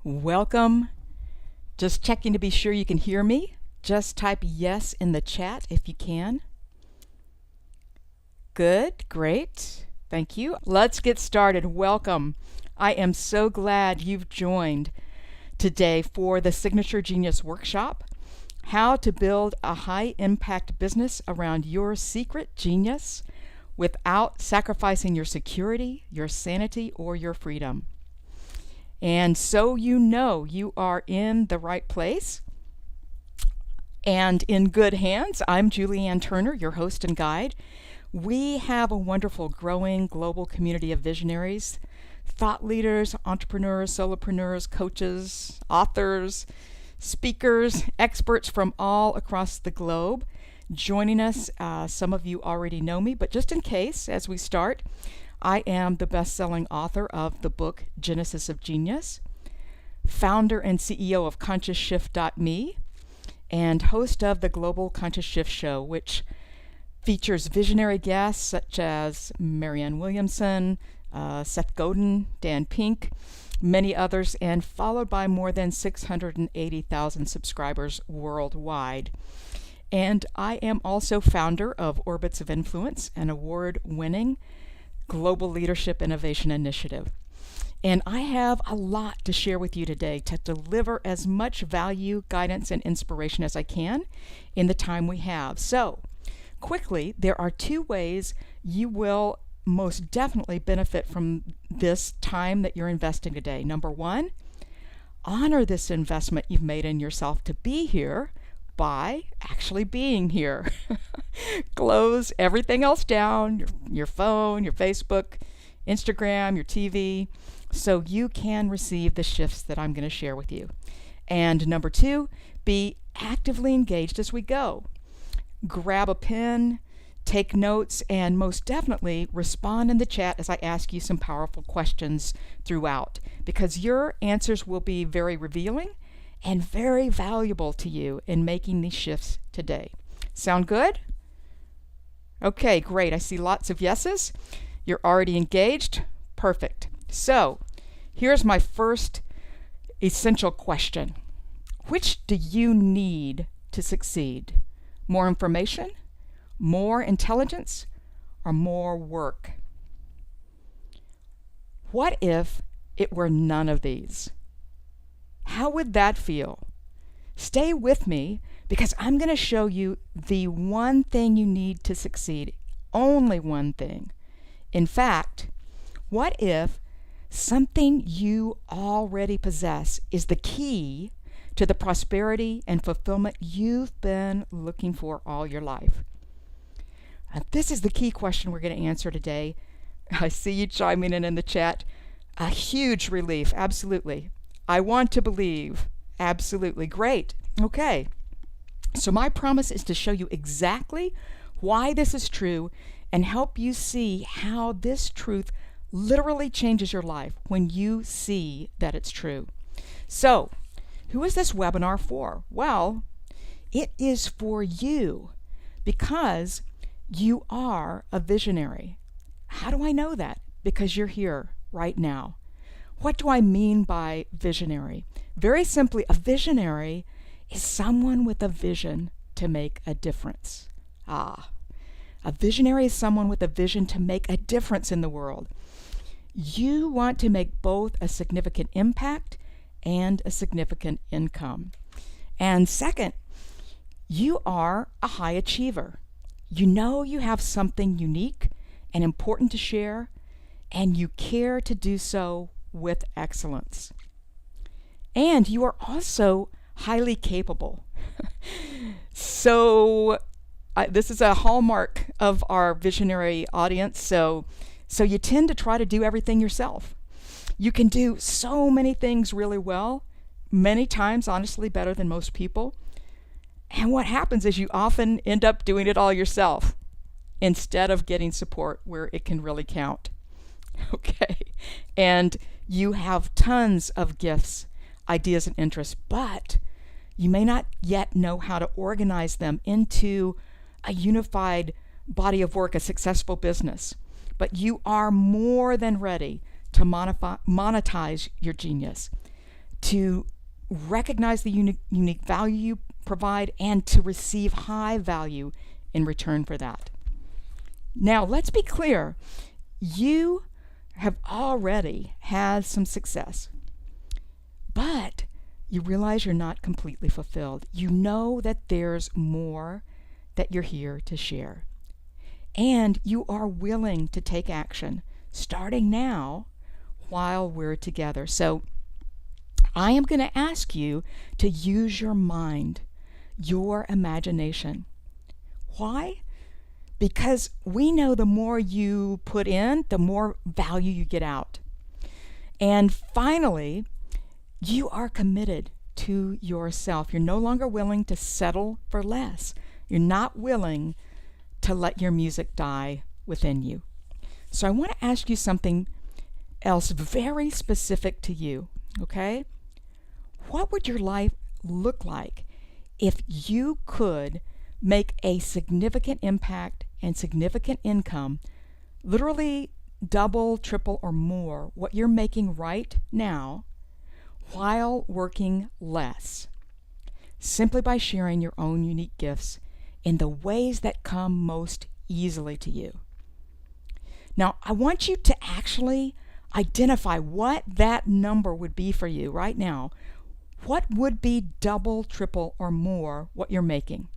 Welcome. Just checking to be sure you can hear me. Just type yes in the chat if you can. Good, great. Thank you. Let's get started. Welcome. I am so glad you've joined today for the Signature Genius Workshop, how to build a high-impact business around your secret genius without sacrificing your security, your sanity, or your freedom. And so you know you are in the right place and in good hands. I'm Julianne Turner, your host and guide. We have a wonderful, growing global community of visionaries, thought leaders, entrepreneurs, solopreneurs, coaches, authors, speakers, experts from all across the globe joining us. Some of you already know me, but just in case, as we start, I am the best-selling author of the book Genesis of Genius, founder and CEO of ConsciousShift.me, and host of the Global Conscious Shift Show, which features visionary guests such as Marianne Williamson, Seth Godin, Dan Pink, many others, and followed by more than 680,000 subscribers worldwide. And I am also founder of Orbits of Influence, an award-winning Global Leadership Innovation Initiative. And I have a lot to share with you today to deliver as much value, guidance, and inspiration as I can in the time we have. So, quickly, there are two ways you will most definitely benefit from this time that you're investing today. Number one, honor this investment you've made in yourself to be here by actually being here. Close everything else down, your phone, your Facebook, Instagram, your TV, so you can receive the shifts that I'm going to share with you. And number two, be actively engaged as we go. Grab a pen, take notes, and most definitely respond in the chat as I ask you some powerful questions throughout, because your answers will be very revealing and very valuable to you in making these shifts today. Sound good? Okay, great. I see lots of yeses. You're already engaged. Perfect. So, here's my first essential question. Which do you need to succeed? More information, more intelligence, or more work? What if it were none of these? How would that feel? Stay with me because I'm going to show you the one thing you need to succeed, only one thing. In fact, what if something you already possess is the key to the prosperity and fulfillment you've been looking for all your life? This is the key question we're going to answer today. I see you chiming in the chat. A huge relief, absolutely. I want to believe. Absolutely. Great. Okay. So my promise is to show you exactly why this is true and help you see how this truth literally changes your life when you see that it's true. So, who is this webinar for? Well, it is for you because you are a visionary. How do I know that? Because you're here right now. What do I mean by visionary? Very simply, a visionary is someone with a vision to make a difference. A visionary is someone with a vision to make a difference in the world. You want to make both a significant impact and a significant income. And second, you are a high achiever. You know you have something unique and important to share, and you care to do so with excellence. And you are also highly capable. So this is a hallmark of our visionary audience. So you tend to try to do everything yourself. You can do so many things really well, many times, honestly, better than most people. And what happens is you often end up doing it all yourself instead of getting support where it can really count. Okay. And you have tons of gifts, ideas, and interests, but you may not yet know how to organize them into a unified body of work, a successful business. But you are more than ready to monetize your genius. to recognize the unique value you provide, and to receive high value in return for that. Now, let's be clear. You have already had some success, but you realize you're not completely fulfilled. You know that there's more that you're here to share. And you are willing to take action, starting now while we're together. So I am going to ask you to use your mind, your imagination. Why? Because we know the more you put in, the more value you get out. And finally, you are committed to yourself. You're no longer willing to settle for less. You're not willing to let your music die within you. So I want to ask you something else very specific to you, okay? What would your life look like if you could make a significant impact and significant income, literally double, triple, or more what you're making right now while working less, simply by sharing your own unique gifts in the ways that come most easily to you? Now, I want you to actually identify what that number would be for you right now. What would be double, triple, or more what you're making?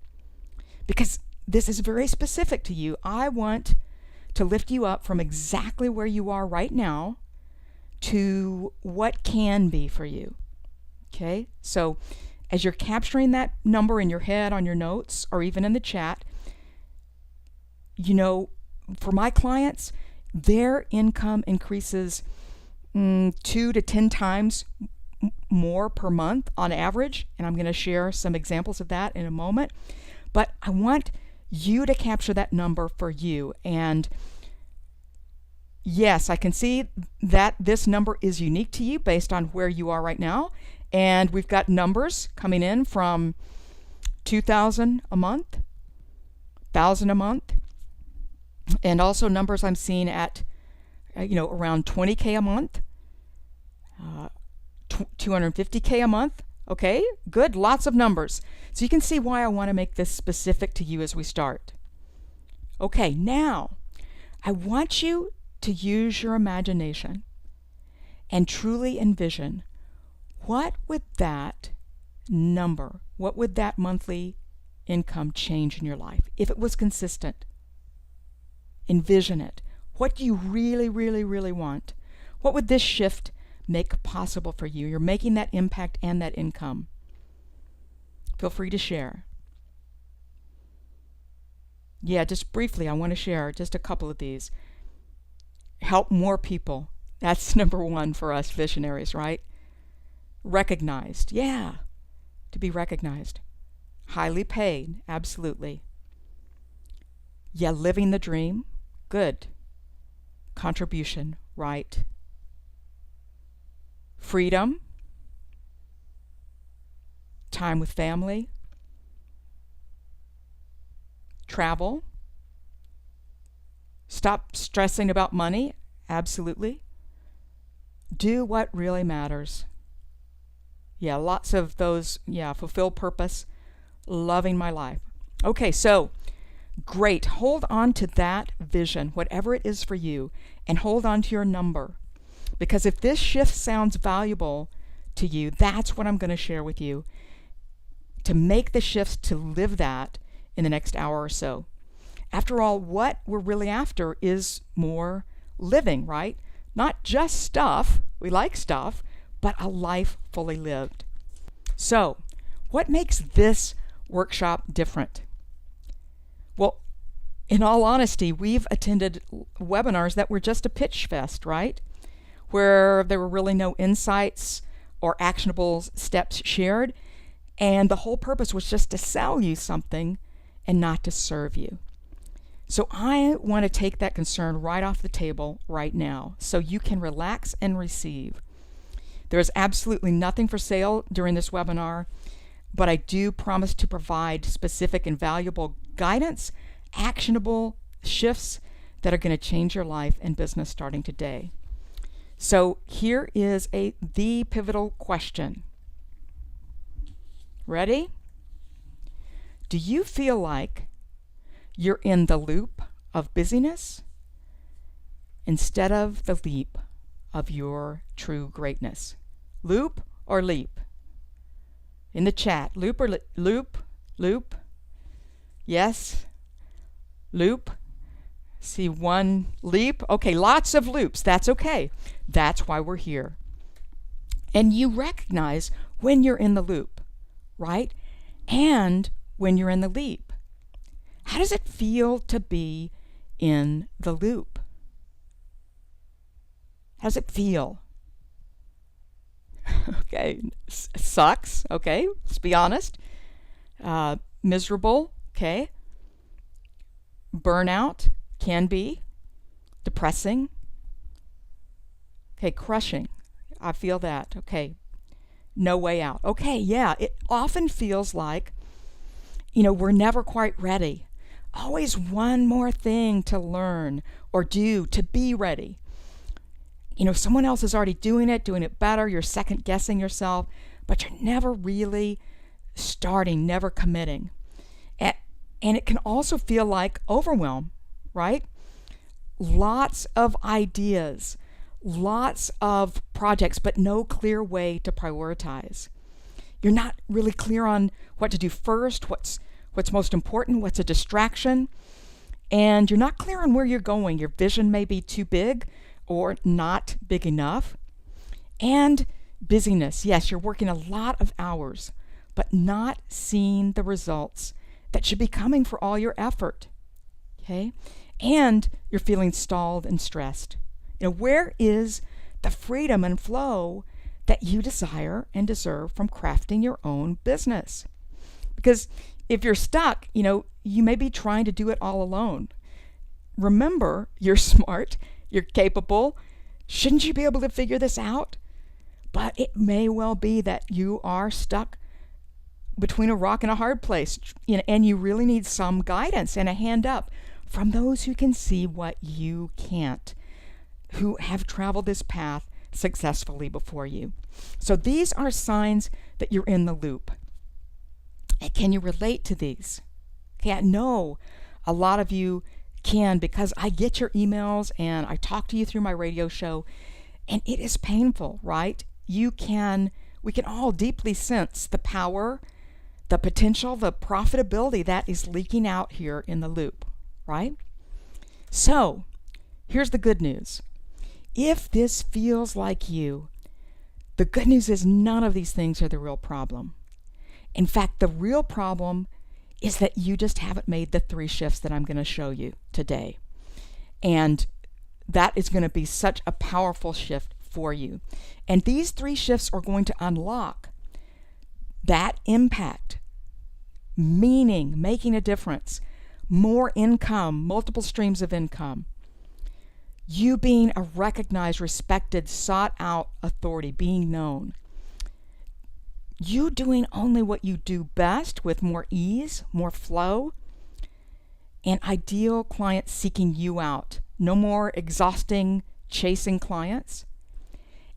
Because this is very specific to you. I want to lift you up from exactly where you are right now to what can be for you. Okay? So as you're capturing that number in your head, on your notes, or even in the chat, you know, for my clients, their income increases 2 to 10 times more per month on average, and I'm going to share some examples of that in a moment. But I want you to capture that number for you. And yes, I can see that this number is unique to you based on where you are right now. And we've got numbers coming in from $2,000 a month, $1,000 a month, and also numbers I'm seeing at around $20K a month, $250K a month. Okay, good, lots of numbers. So you can see why I want to make this specific to you as we start. Okay, now I want you to use your imagination and truly envision, what would that number, what would that monthly income change in your life if it was consistent? Envision it. What do you really, really, really want? What would this shift make possible for you? You're making that impact and that income. Feel free to share. Yeah, just briefly, I want to share just a couple of these. Help more people. That's number one for us visionaries, right? Recognized. Yeah, to be recognized. Highly paid. Absolutely. Yeah, living the dream. Good. Contribution. Right. Freedom. Time with family. Travel. Stop stressing about money. Absolutely. Do what really matters. Yeah, lots of those. Yeah, fulfill purpose. Loving my life. Okay, so great. Hold on to that vision, whatever it is for you, and hold on to your number. Because if this shift sounds valuable to you, that's what I'm going to share with you to make the shifts to live that in the next hour or so. After all, what we're really after is more living, right? Not just stuff. We like stuff, but a life fully lived. So, what makes this workshop different? Well, in all honesty, we've attended webinars that were just a pitch fest, right? Where there were really no insights or actionable steps shared, and the whole purpose was just to sell you something and not to serve you. So I want to take that concern right off the table right now so you can relax and receive. There is absolutely nothing for sale during this webinar, but I do promise to provide specific and valuable guidance, actionable shifts that are going to change your life and business starting today. So here is the pivotal question. Ready? Do you feel like you're in the loop of busyness instead of the leap of your true greatness? Loop or leap? In the chat, loop or loop? Loop? Yes? Loop? See one leap? Okay, lots of loops. That's okay. That's why we're here. And you recognize when you're in the loop, right? And when you're in the leap. How does it feel to be in the loop? How does it feel? Okay, sucks. Okay, let's be honest. Miserable. Okay. Burnout can be depressing. Okay, crushing. I feel that. Okay, no way out. Okay, yeah, it often feels like, we're never quite ready. Always one more thing to learn or do to be ready. Someone else is already doing it better. You're second guessing yourself, but you're never really starting, never committing. And it can also feel like overwhelm, right? Lots of ideas, lots of projects, but no clear way to prioritize. You're not really clear on what to do first, what's most important, what's a distraction, and you're not clear on where you're going. Your vision may be too big or not big enough. And busyness. Yes, you're working a lot of hours, but not seeing the results that should be coming for all your effort. Okay? And you're feeling stalled and stressed. Where is the freedom and flow that you desire and deserve from crafting your own business? Because if you're stuck, you may be trying to do it all alone. Remember, you're smart, you're capable. Shouldn't you be able to figure this out? But it may well be that you are stuck between a rock and a hard place, and you really need some guidance and a hand up from those who can see what you can't, who have traveled this path successfully before you. So these are signs that you're in the loop. And can you relate to these? Okay, I know a lot of you can, because I get your emails and I talk to you through my radio show, and it is painful, right? We can all deeply sense the power, the potential, the profitability that is leaking out here in the loop, right? So here's the good news. If this feels like you, the good news is none of these things are the real problem. In fact, the real problem is that you just haven't made the 3 shifts that I'm going to show you today. And that is going to be such a powerful shift for you. And these 3 shifts are going to unlock that impact, meaning, making a difference, more income, multiple streams of income, you being a recognized, respected, sought out authority, being known. You doing only what you do best with more ease, more flow, and ideal clients seeking you out. No more exhausting, chasing clients.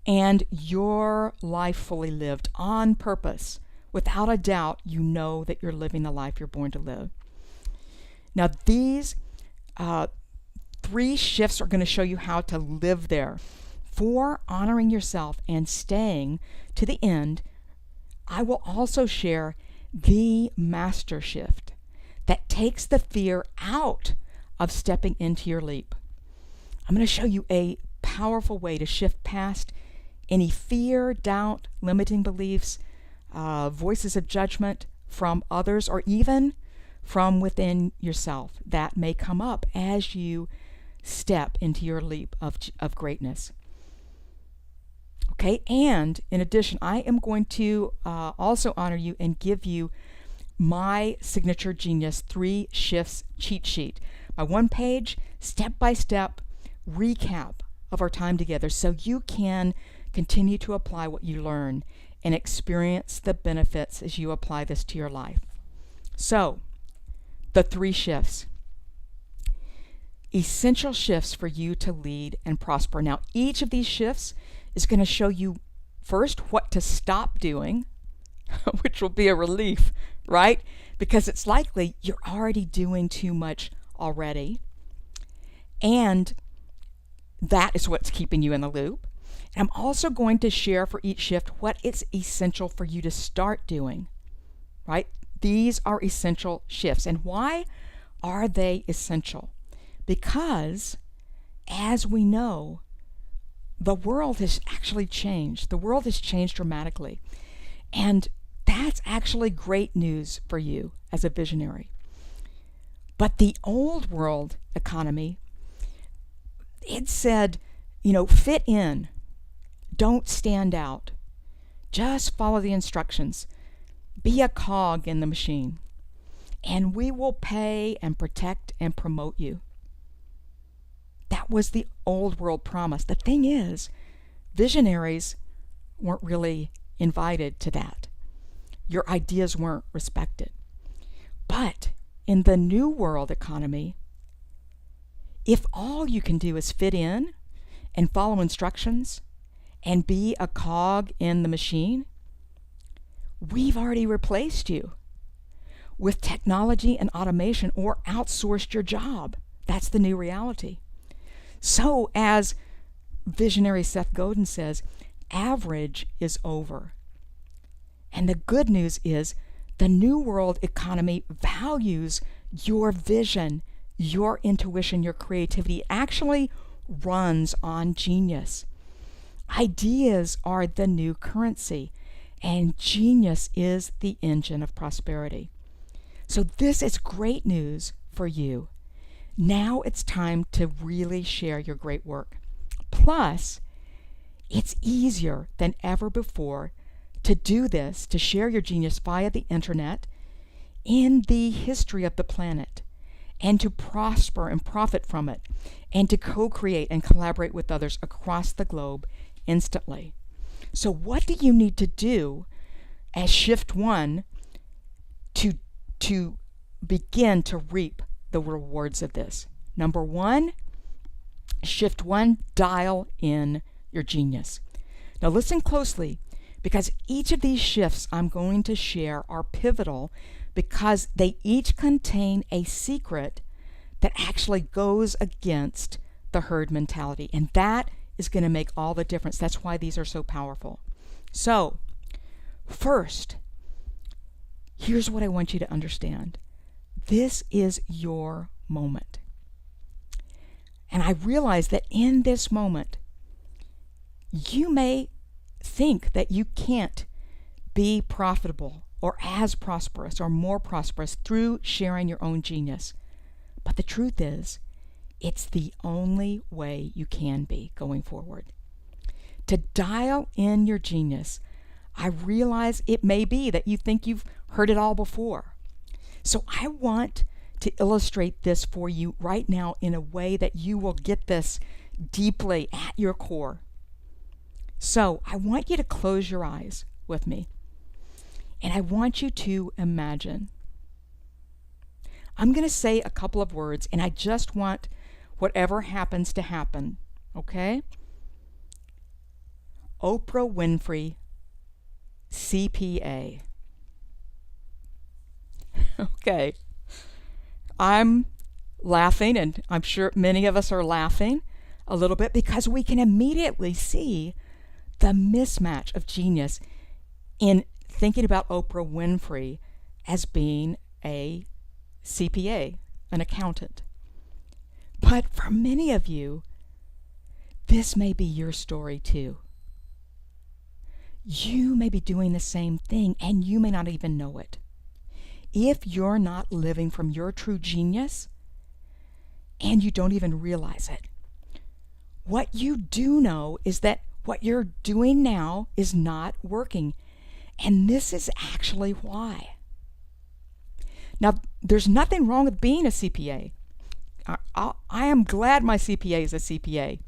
And your life fully lived on purpose. Without a doubt, you know that you're living the life you're born to live. Now, these 3 shifts are going to show you how to live there. For honoring yourself and staying to the end, I will also share the master shift that takes the fear out of stepping into your leap. I'm going to show you a powerful way to shift past any fear, doubt, limiting beliefs, voices of judgment from others, or even from within yourself that may come up as you step into your leap of greatness. Okay, and in addition, I am going to also honor you and give you my Signature Genius 3 Shifts cheat sheet, my 1-page, step-by-step recap of our time together, so you can continue to apply what you learn and experience the benefits as you apply this to your life. So, the 3 shifts. essential shifts for you to lead and prosper. Now, each of these shifts is going to show you first what to stop doing, which will be a relief, right? Because it's likely you're already doing too much already. And that is what's keeping you in the loop. And I'm also going to share for each shift what it's essential for you to start doing, right? These are essential shifts. And why are they essential? Because, as we know, the world has actually changed. The world has changed dramatically. And that's actually great news for you as a visionary. But the old world economy, it said, fit in. Don't stand out. Just follow the instructions. Be a cog in the machine. And we will pay and protect and promote you. That was the old world promise. The thing is, visionaries weren't really invited to that. Your ideas weren't respected. But in the new world economy, if all you can do is fit in and follow instructions and be a cog in the machine, we've already replaced you with technology and automation or outsourced your job. That's the new reality. So, as visionary Seth Godin says, average is over. And the good news is the new world economy values your vision, your intuition, your creativity. It actually runs on genius. Ideas are the new currency, and genius is the engine of prosperity. So this is great news for you. Now it's time to really share your great work. Plus, it's easier than ever before to do this, to share your genius via the internet in the history of the planet, and to prosper and profit from it, and to co-create and collaborate with others across the globe instantly. So what do you need to do as Shift 1 to begin to reap the rewards of this? Number 1, Shift 1, dial in your genius. Now listen closely, because each of these shifts I'm going to share are pivotal because they each contain a secret that actually goes against the herd mentality. And that is going to make all the difference. That's why these are so powerful. So, first, here's what I want you to understand. This is your moment. And I realize that in this moment, you may think that you can't be profitable or as prosperous or more prosperous through sharing your own genius. But the truth is, it's the only way you can be going forward. To dial in your genius, I realize it may be that you think you've heard it all before. So I want to illustrate this for you right now in a way that you will get this deeply at your core. So I want you to close your eyes with me, and I want you to imagine. I'm going to say a couple of words, and I just want whatever happens to happen, okay? Oprah Winfrey, CPA. Okay. I'm laughing, and I'm sure many of us are laughing a little bit because we can immediately see the mismatch of genius in thinking about Oprah Winfrey as being a CPA, an accountant. But for many of you, this may be your story too. You may be doing the same thing, and you may not even know it. If you're not living from your true genius, and you don't even realize it, what you do know is that what you're doing now is not working. And this is actually why. Now, there's nothing wrong with being a CPA. I am glad my CPA is a CPA.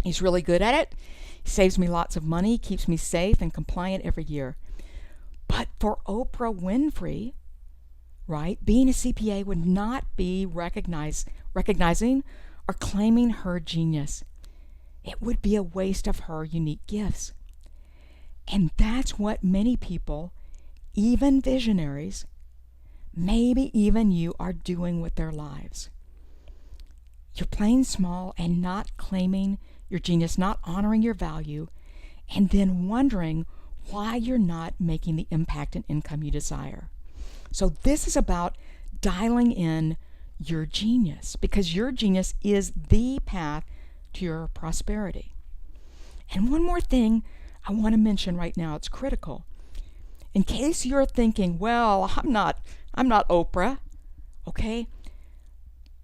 He's really good at it. He saves me lots of money, keeps me safe and compliant every year. But for Oprah Winfrey, right? Being a CPA would not be recognizing or claiming her genius. It would be a waste of her unique gifts. And that's what many people, even visionaries, maybe even you, are doing with their lives. You're playing small and not claiming your genius, not honoring your value, and then wondering why you're not making the impact and income you desire. So this is about dialing in your genius, because your genius is the path to your prosperity. And one more thing I want to mention right now, it's critical. In case you're thinking, well, I'm not Oprah, okay?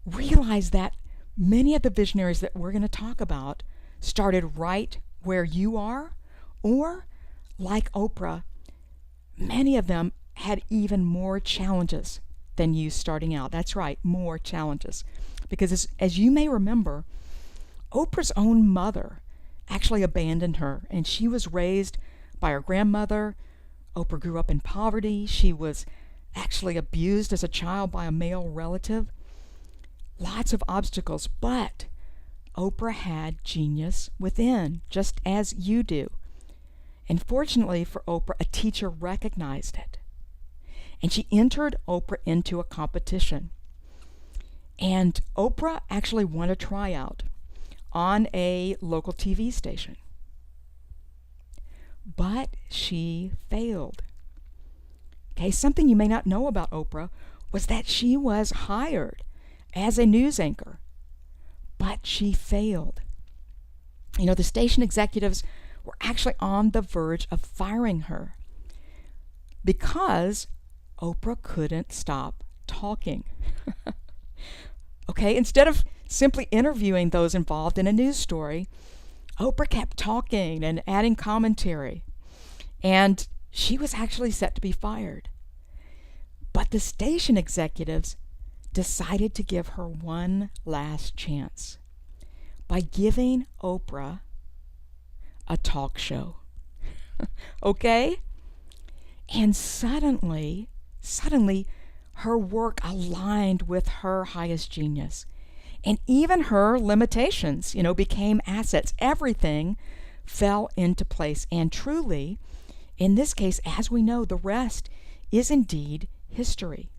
Realize that many of the visionaries that we're going to talk about started right where you are, or like Oprah, many of them had even more challenges than you starting out. That's right, more challenges. Because as you may remember, Oprah's own mother actually abandoned her, and she was raised by her grandmother. Oprah grew up in poverty. She was actually abused as a child by a male relative. Lots of obstacles, but Oprah had genius within, just as you do. And fortunately for Oprah, a teacher recognized it. And she entered Oprah into a competition. And Oprah actually won a tryout on a local TV station. But she failed. Okay, something you may not know about Oprah was that she was hired as a news anchor, but she failed. You know, the station executives were actually on the verge of firing her because Oprah couldn't stop talking. Okay, instead of simply interviewing those involved in a news story, Oprah kept talking and adding commentary, and she was actually set to be fired. But the station executives decided to give her one last chance by giving Oprah a talk show. Okay? And suddenly, her work aligned with her highest genius. And even her limitations, became assets. Everything fell into place. And truly, in this case, as we know, the rest is indeed history.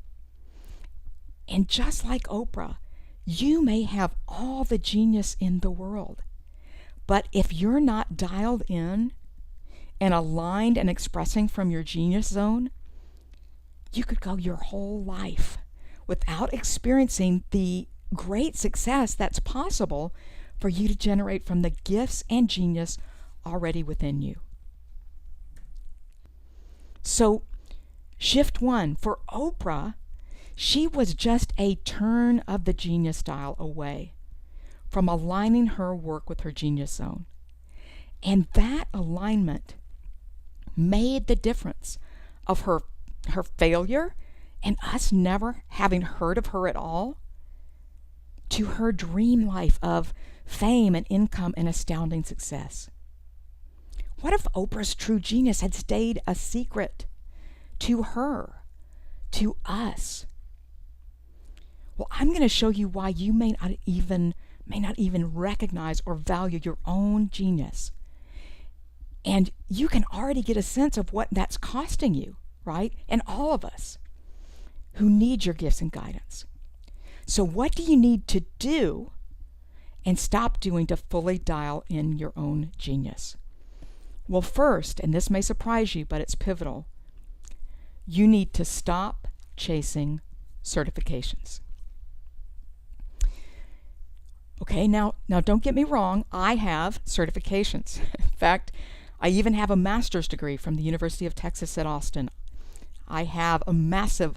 And just like Oprah, you may have all the genius in the world, but if you're not dialed in and aligned and expressing from your genius zone, you could go your whole life without experiencing the great success that's possible for you to generate from the gifts and genius already within you. So, shift one, for Oprah, she was just a turn of the genius dial away from aligning her work with her genius zone. And that alignment made the difference of her failure and us never having heard of her at all to her dream life of fame and income and astounding success. What if Oprah's true genius had stayed a secret to her, to us? Well, I'm going to show you why you may not even recognize or value your own genius. And you can already get a sense of what that's costing you, right? And all of us who need your gifts and guidance. So what do you need to do and stop doing to fully dial in your own genius? Well, first, and this may surprise you, but it's pivotal, you need to stop chasing certifications. Okay, now don't get me wrong, I have certifications. In fact, I even have a master's degree from the University of Texas at Austin. I have a massive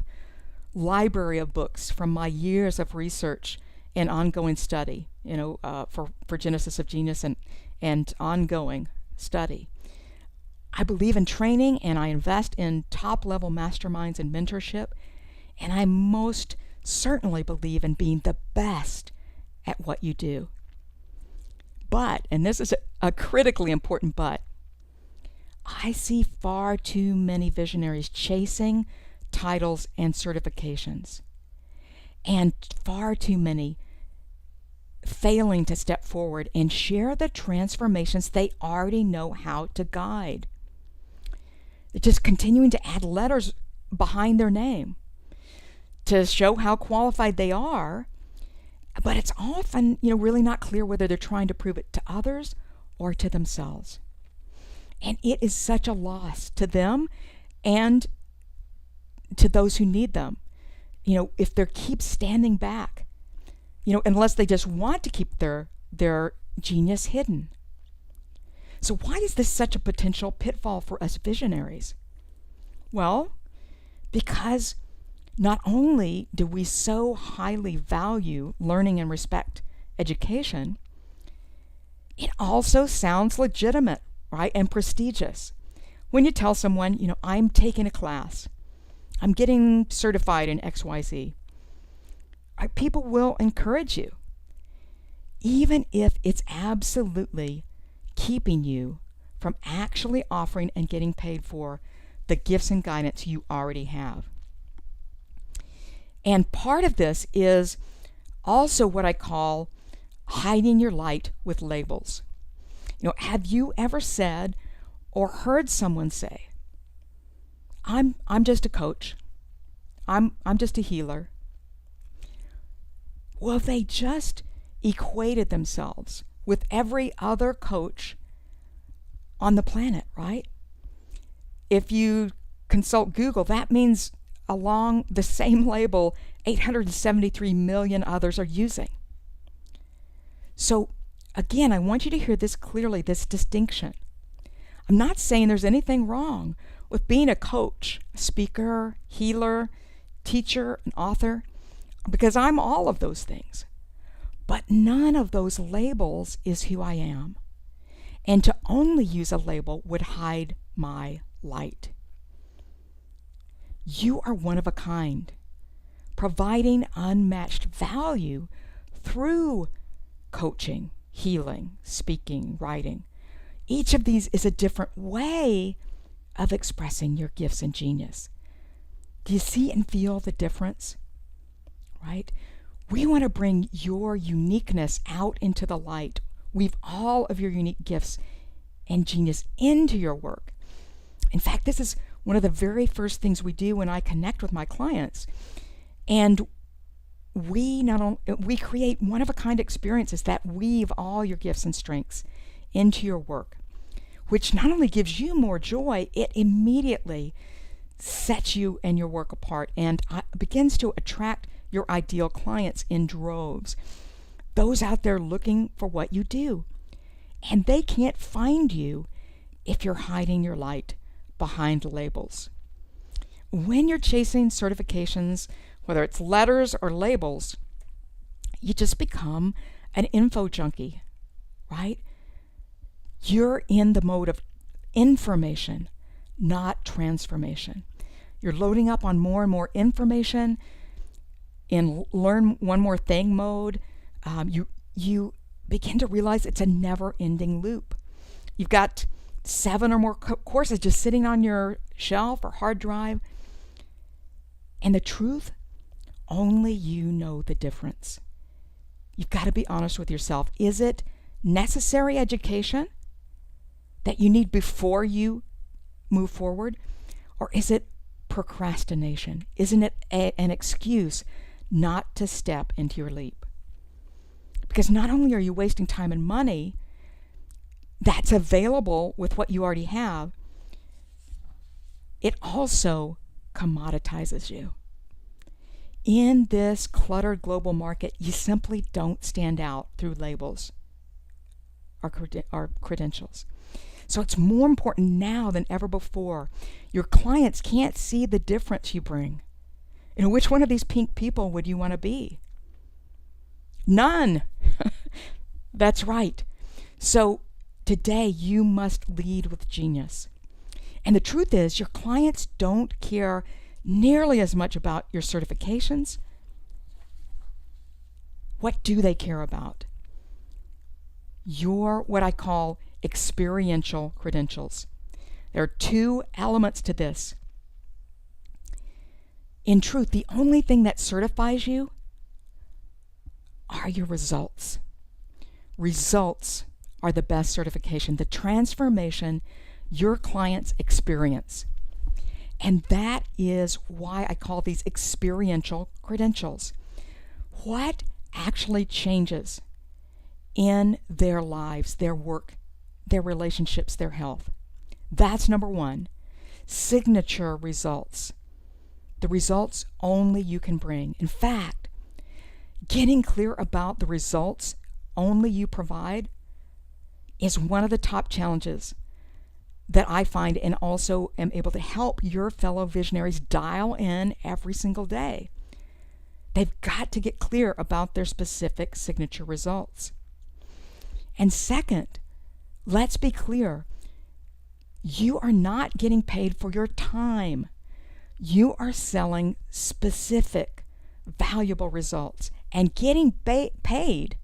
library of books from my years of research and ongoing study, for Genesis of Genius and ongoing study. I believe in training, and I invest in top-level masterminds and mentorship, and I most certainly believe in being the best at what you do. But, and this is a critically important but, I see far too many visionaries chasing titles, and certifications. And far too many failing to step forward and share the transformations they already know how to guide. They're just continuing to add letters behind their name to show how qualified they are, but it's often, really not clear whether they're trying to prove it to others or to themselves. And it is such a loss to them and to those who need them. If they keep standing back, unless they just want to keep their genius hidden. So why is this such a potential pitfall for us visionaries? Well, because not only do we so highly value learning and respect education, it also sounds legitimate, right, and prestigious. When you tell someone, I'm taking a class, I'm getting certified in XYZ, people will encourage you, even if it's absolutely keeping you from actually offering and getting paid for the gifts and guidance you already have. And part of this is also what I call hiding your light with labels. Have you ever said or heard someone say, I'm just a coach, I'm just a healer? Well, they just equated themselves with every other coach on the planet, right? If you consult Google, that means along the same label 873 million others are using. So again, I want you to hear this clearly, this distinction. I'm not saying there's anything wrong with being a coach, a speaker, healer, teacher, an author, because I'm all of those things. But none of those labels is who I am. And to only use a label would hide my light. You are one of a kind, providing unmatched value through coaching, healing, speaking, writing. Each of these is a different way of expressing your gifts and genius. Do you see and feel the difference? Right? We want to bring your uniqueness out into the light. Weave all of your unique gifts and genius into your work. In fact, this is one of the very first things we do when I connect with my clients. And we create one-of-a-kind experiences that weave all your gifts and strengths into your work, which not only gives you more joy, it immediately sets you and your work apart and begins to attract your ideal clients in droves. Those out there looking for what you do. And they can't find you if you're hiding your light behind labels. When you're chasing certifications, whether it's letters or labels, you just become an info junkie, right? You're in the mode of information, not transformation. You're loading up on more and more information in learn one more thing mode. You begin to realize it's a never-ending loop. You've got 7 or more courses just sitting on your shelf or hard drive. And the truth, only you know the difference. You've got to be honest with yourself. Is it necessary education that you need before you move forward? Or is it procrastination? Isn't it an excuse not to step into your leap? Because not only are you wasting time and money that's available with what you already have, it also commoditizes you. In this cluttered global market, you simply don't stand out through labels or credentials. So it's more important now than ever before. Your clients can't see the difference you bring. Which one of these pink people would you want to be? None. That's right. So today you must lead with genius. And the truth is, your clients don't care nearly as much about your certifications. What do they care about? Your, what I call, experiential credentials. There are 2 elements to this. In truth, the only thing that certifies you are your results. Results are the best certification, the transformation your clients experience. And that is why I call these experiential credentials. What actually changes in their lives, their work, their relationships, their health? That's number one. Signature results. The results only you can bring. In fact, getting clear about the results only you provide is one of the top challenges that I find, and also am able to help your fellow visionaries dial in every single day. They've got to get clear about their specific signature results. And second, let's be clear. You are not getting paid for your time. You are selling specific, valuable results and getting paid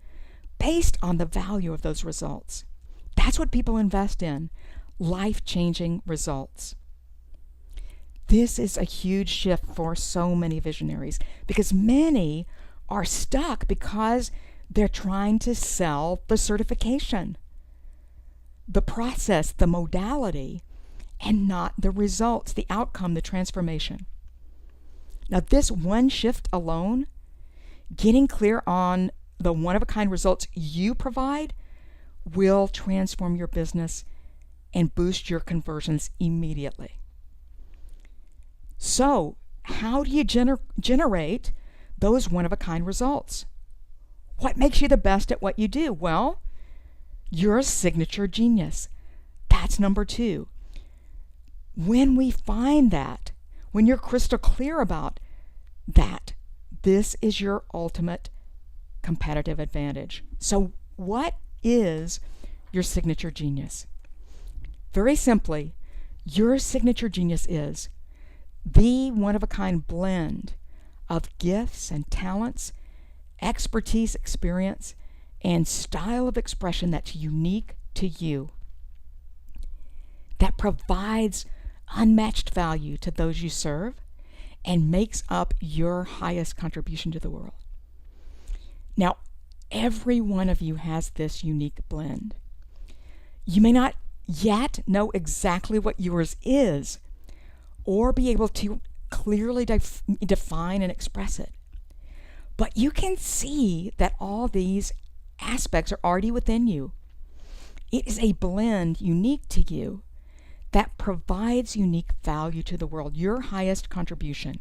based on the value of those results. That's what people invest in, life-changing results. This is a huge shift for so many visionaries because many are stuck because they're trying to sell the certification, the process, the modality, and not the results, the outcome, the transformation. Now, this one shift alone, getting clear on the one-of-a-kind results you provide, will transform your business and boost your conversions immediately. So, how do you generate those one-of-a-kind results? What makes you the best at what you do? Well, you're a signature genius. That's number two. When we find that, when you're crystal clear about that, this is your ultimate competitive advantage. So what is your signature genius? Very simply, your signature genius is the one-of-a-kind blend of gifts and talents, expertise, experience, and style of expression that's unique to you, that provides unmatched value to those you serve and makes up your highest contribution to the world. Now, every one of you has this unique blend. You may not yet know exactly what yours is or be able to clearly define and express it, but you can see that all these aspects are already within you. It is a blend unique to you that provides unique value to the world, your highest contribution.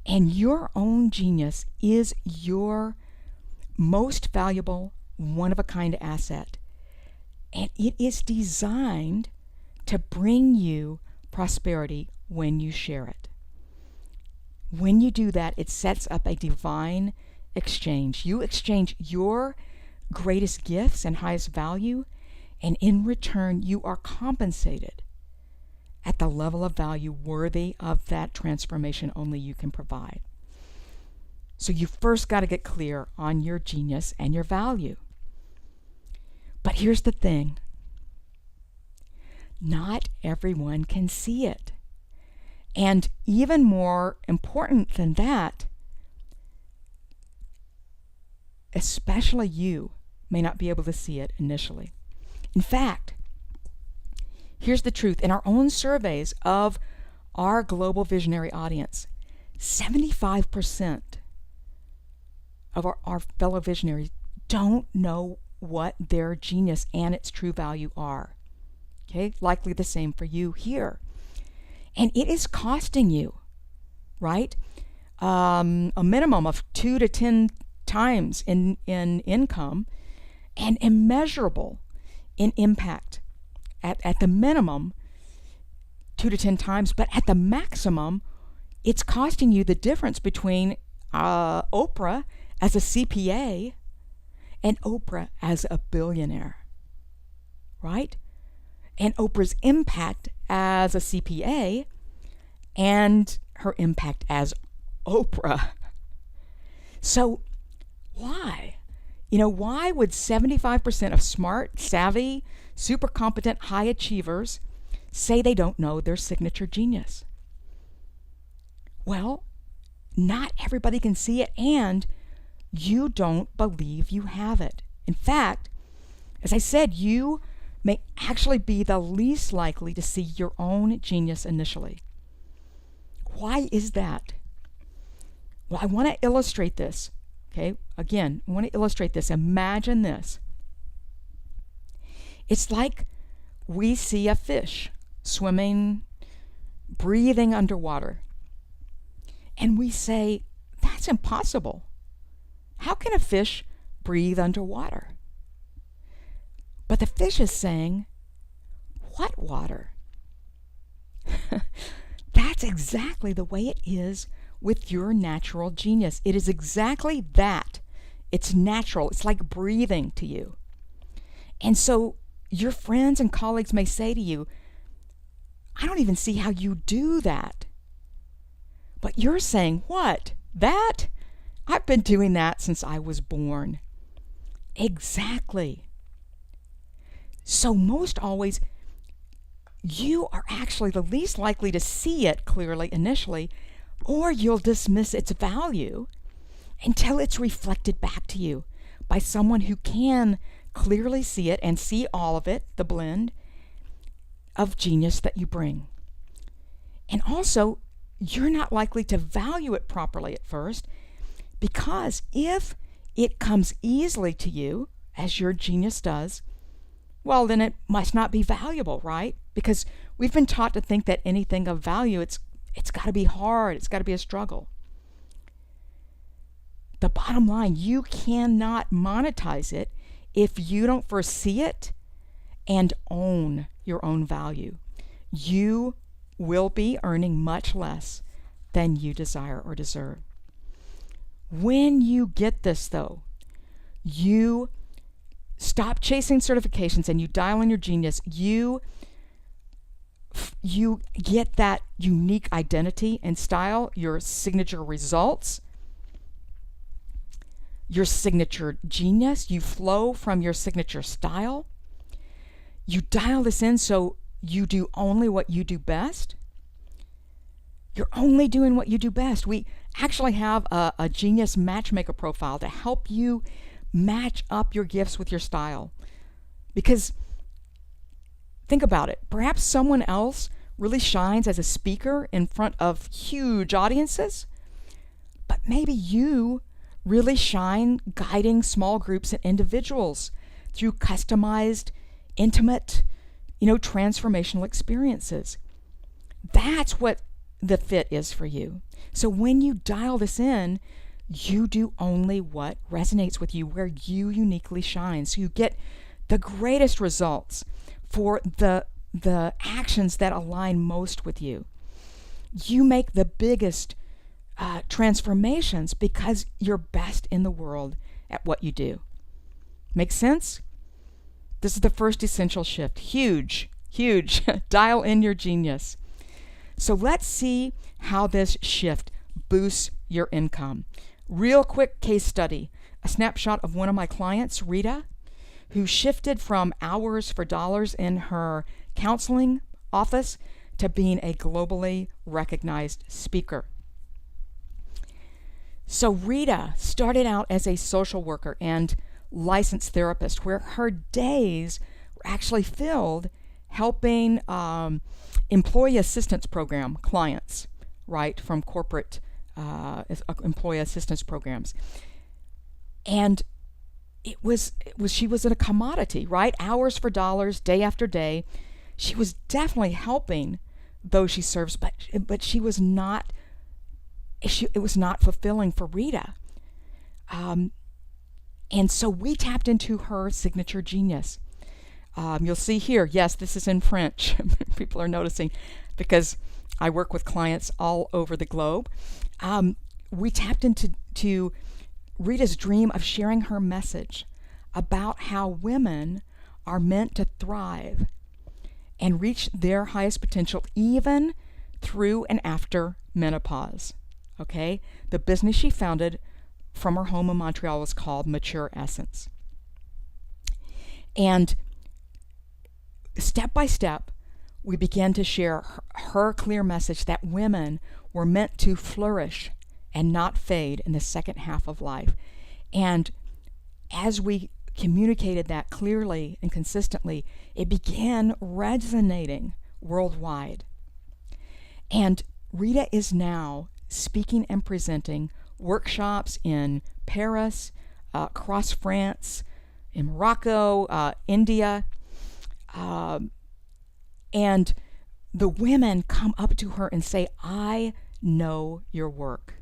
And your own genius is your most valuable, one-of-a-kind asset. And it is designed to bring you prosperity when you share it. When you do that, it sets up a divine exchange. You exchange your greatest gifts and highest value, and in return, you are compensated at the level of value worthy of that transformation only you can provide. So you first got to get clear on your genius and your value. But here's the thing. Not everyone can see it. And even more important than that, especially you may not be able to see it initially. In fact, here's the truth. In our own surveys of our global visionary audience, 75% of our fellow visionaries don't know what their genius and its true value are. Okay, likely the same for you here. And it is costing you, right? A minimum of 2 to 10 times in income, and immeasurable in impact. At the minimum, 2 to 10 times, but at the maximum, it's costing you the difference between Oprah as a CPA and Oprah as a billionaire, right? And Oprah's impact as a CPA and her impact as Oprah. So why? Why would 75% of smart, savvy, super competent high achievers say they don't know their signature genius? Well, not everybody can see it, and you don't believe you have it. In fact, as I said, you may actually be the least likely to see your own genius initially. Why is that? Well, I want to illustrate this. Okay, again, I want to illustrate this. Imagine this. It's like we see a fish swimming, breathing underwater. And we say, that's impossible. How can a fish breathe underwater? But the fish is saying, what water? That's exactly the way it is with your natural genius. It is exactly that. It's natural. It's like breathing to you. And so your friends and colleagues may say to you, I don't even see how you do that. But you're saying, what? That? I've been doing that since I was born. Exactly. So most always, you are actually the least likely to see it clearly initially, or you'll dismiss its value until it's reflected back to you by someone who can clearly see it and see all of it, the blend of genius that you bring. And also, you're not likely to value it properly at first, because if it comes easily to you, as your genius does, well, then it must not be valuable, right? Because we've been taught to think that anything of value, it's got to be hard, it's got to be a struggle. The bottom line, you cannot monetize it if you don't first see it and own your own value. You will be earning much less than you desire or deserve. When you get this, though, you stop chasing certifications and you dial in your genius. You get that unique identity and style, your signature results, your signature genius. You flow from your signature style. You dial this in so you do only what you do best. You're only doing what you do best. We actually have a genius matchmaker profile to help you match up your gifts with your style. Because think about it. Perhaps someone else really shines as a speaker in front of huge audiences, but maybe you really shine guiding small groups and individuals through customized, intimate, transformational experiences. That's what the fit is for you. So when you dial this in, you do only what resonates with you, where you uniquely shine. So you get the greatest results for the actions that align most with you. You make the biggest transformations because you're best in the world at what you do. Make sense? This is the first essential shift. Huge. Dial in your genius. So let's see how this shift boosts your income. Real quick case study. A snapshot of one of my clients, Rita, who shifted from hours for dollars in her counseling office to being a globally recognized speaker. So Rita started out as a social worker and licensed therapist, where her days were actually filled helping employee assistance program clients, right, from corporate employee assistance programs. And she was a commodity, right? Hours for dollars, day after day. She was definitely helping those she serves, but it was not fulfilling for Rita. And so we tapped into her signature genius. You'll see here, yes, this is in French. People are noticing because I work with clients all over the globe. We tapped into Rita's dream of sharing her message about how women are meant to thrive and reach their highest potential even through and after menopause. Okay? The business she founded from her home in Montreal was called Mature Essence. And step by step, we began to share her clear message that women were meant to flourish and not fade in the second half of life. And as we communicated that clearly and consistently, it began resonating worldwide. And Rita is now speaking and presenting workshops in Paris, across France, in Morocco, India, and the women come up to her and say, I know your work.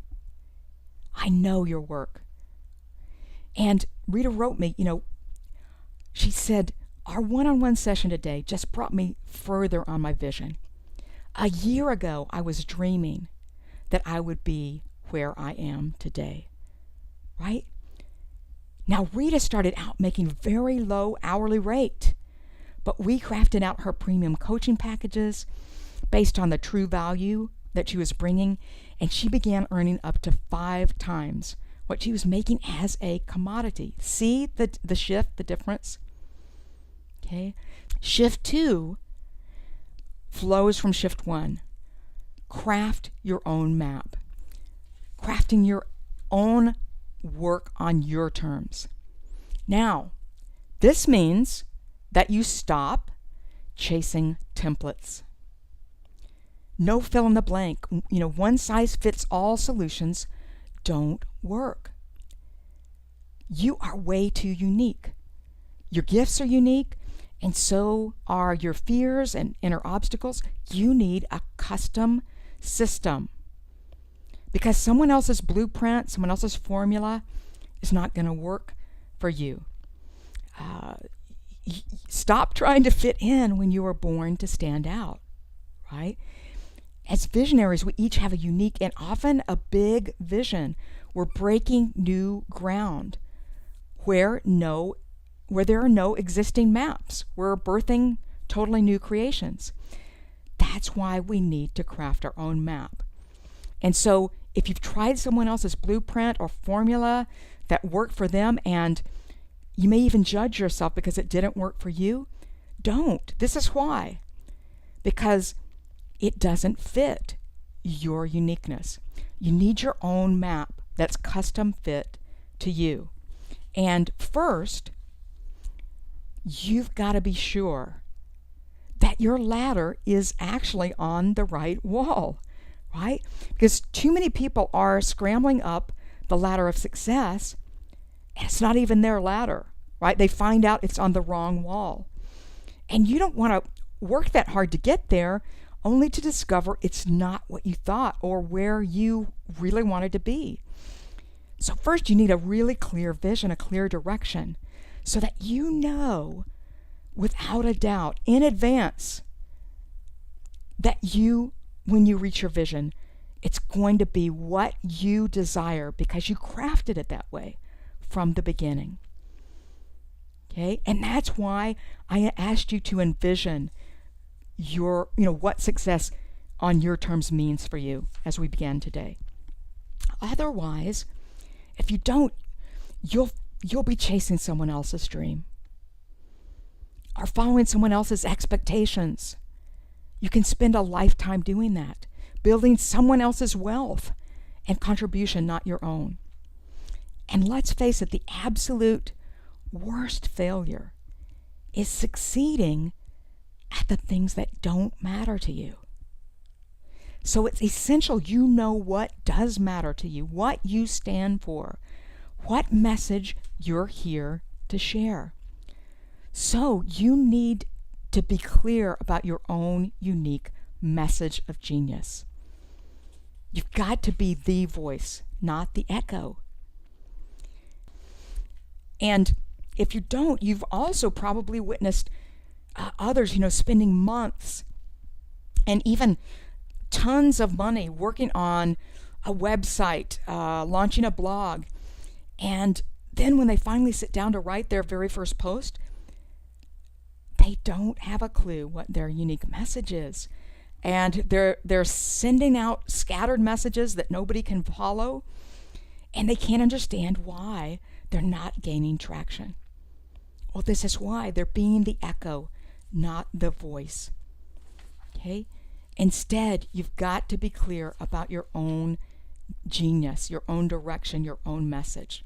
I know your work. And Rita wrote me, she said, our one-on-one session today just brought me further on my vision. A year ago, I was dreaming that I would be where I am today, right? Now, Rita started out making very low hourly rate, but we crafted out her premium coaching packages based on the true value that she was bringing, and she began earning up to 5 times what she was making as a commodity. See the shift, the difference? Okay. Shift 2 flows from shift 1. Craft your own map. Crafting your own work on your terms. Now, this means that you stop chasing templates. No fill in the blank. One size fits all solutions don't work. You are way too unique. Your gifts are unique, and so are your fears and inner obstacles. You need a custom system, because someone else's blueprint, someone else's formula is not going to work for you. Stop trying to fit in when you were born to stand out, right? As visionaries, we each have a unique and often a big vision. We're breaking new ground where there are no existing maps. We're birthing totally new creations. That's why we need to craft our own map. And so if you've tried someone else's blueprint or formula that worked for them, and you may even judge yourself because it didn't work for you, don't. This is why. Because it doesn't fit your uniqueness. You need your own map that's custom fit to you. And first, you've got to be sure that your ladder is actually on the right wall, right? Because too many people are scrambling up the ladder of success, and it's not even their ladder, right? They find out it's on the wrong wall. And you don't want to work that hard to get there, only to discover it's not what you thought or where you really wanted to be. So first, you need a really clear vision, a clear direction, so that you know without a doubt in advance that when you reach your vision, it's going to be what you desire because you crafted it that way from the beginning. Okay? And that's why I asked you to envision what success on your terms means for you as we began today. Otherwise, if you don't, you'll be chasing someone else's dream or following someone else's expectations. You can spend a lifetime doing that, building someone else's wealth and contribution, not your own. And let's face it, the absolute worst failure is succeeding at the things that don't matter to you. So it's essential you know what does matter to you, what you stand for, what message you're here to share. So you need to be clear about your own unique message of genius. You've got to be the voice, not the echo. And if you don't, you've also probably witnessed others, spending months and even tons of money working on a website, launching a blog. And then when they finally sit down to write their very first post, they don't have a clue what their unique message is. And they're sending out scattered messages that nobody can follow, and they can't understand why they're not gaining traction. Well, this is why they're being the echo, not the voice. Okay? Instead, you've got to be clear about your own genius, your own direction, your own message.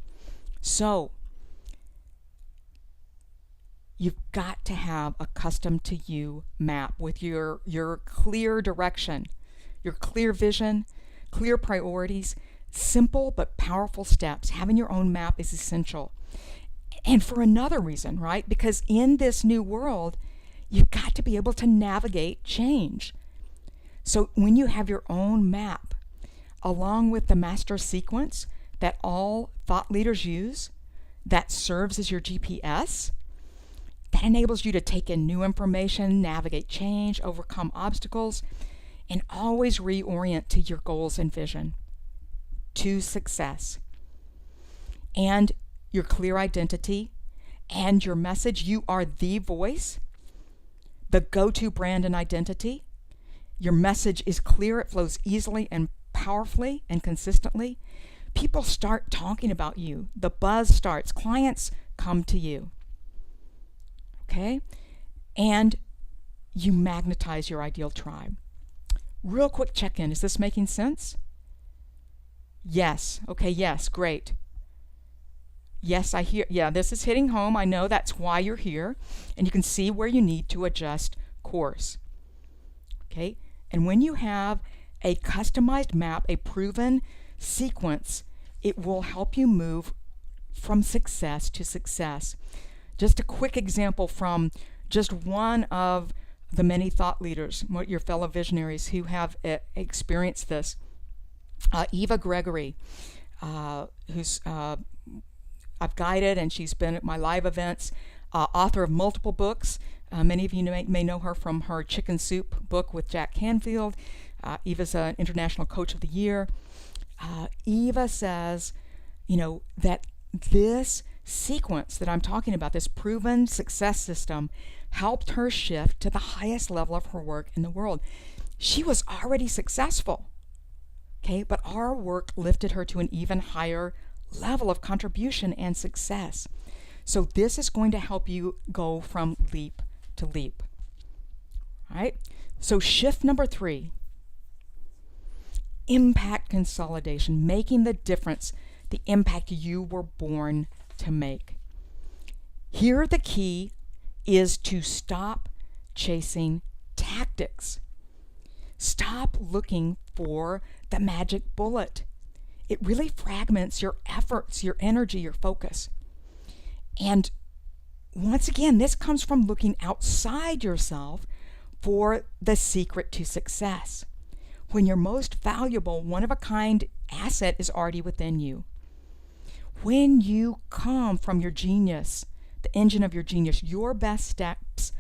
So, you've got to have a custom to you map with your clear direction, your clear vision, clear priorities, simple but powerful steps. Having your own map is essential. And for another reason, right? Because in this new world, you've got to be able to navigate change. So when you have your own map, along with the master sequence that all thought leaders use, that serves as your GPS, that enables you to take in new information, navigate change, overcome obstacles, and always reorient to your goals and vision, to success. And your clear identity and your message, you are the voice, the go-to brand and identity. Your message is clear, it flows easily and powerfully and consistently. People start talking about you. The buzz starts. Clients come to you. Okay? And you magnetize your ideal tribe. Real quick check-in. Is this making sense? Yes. Okay, yes. Great. Yes, I hear. Yeah, this is hitting home. I know that's why you're here. And you can see where you need to adjust course. Okay? And when you have a customized map, a proven sequence, it will help you move from success to success. Just a quick example from just one of the many thought leaders, your fellow visionaries who have experienced this. Eva Gregory, who's I've guided, and she's been at my live events, author of multiple books. Many of you may know her from her Chicken Soup book with Jack Canfield. Eva's an International Coach of the Year. Eva says, that this sequence that I'm talking about, this proven success system, helped her shift to the highest level of her work in the world. She was already successful, okay, but our work lifted her to an even higher level of contribution and success. So this is going to help you go from leap to leap. All right? So shift number 3, impact consolidation, making the difference, the impact you were born to make. Here the key is to stop chasing tactics. Stop looking for the magic bullet. It really fragments your efforts, your energy, your focus. And once again, this comes from looking outside yourself for the secret to success. When your most valuable, one-of-a-kind asset is already within you. When you come from your genius, the engine of your genius, your best steps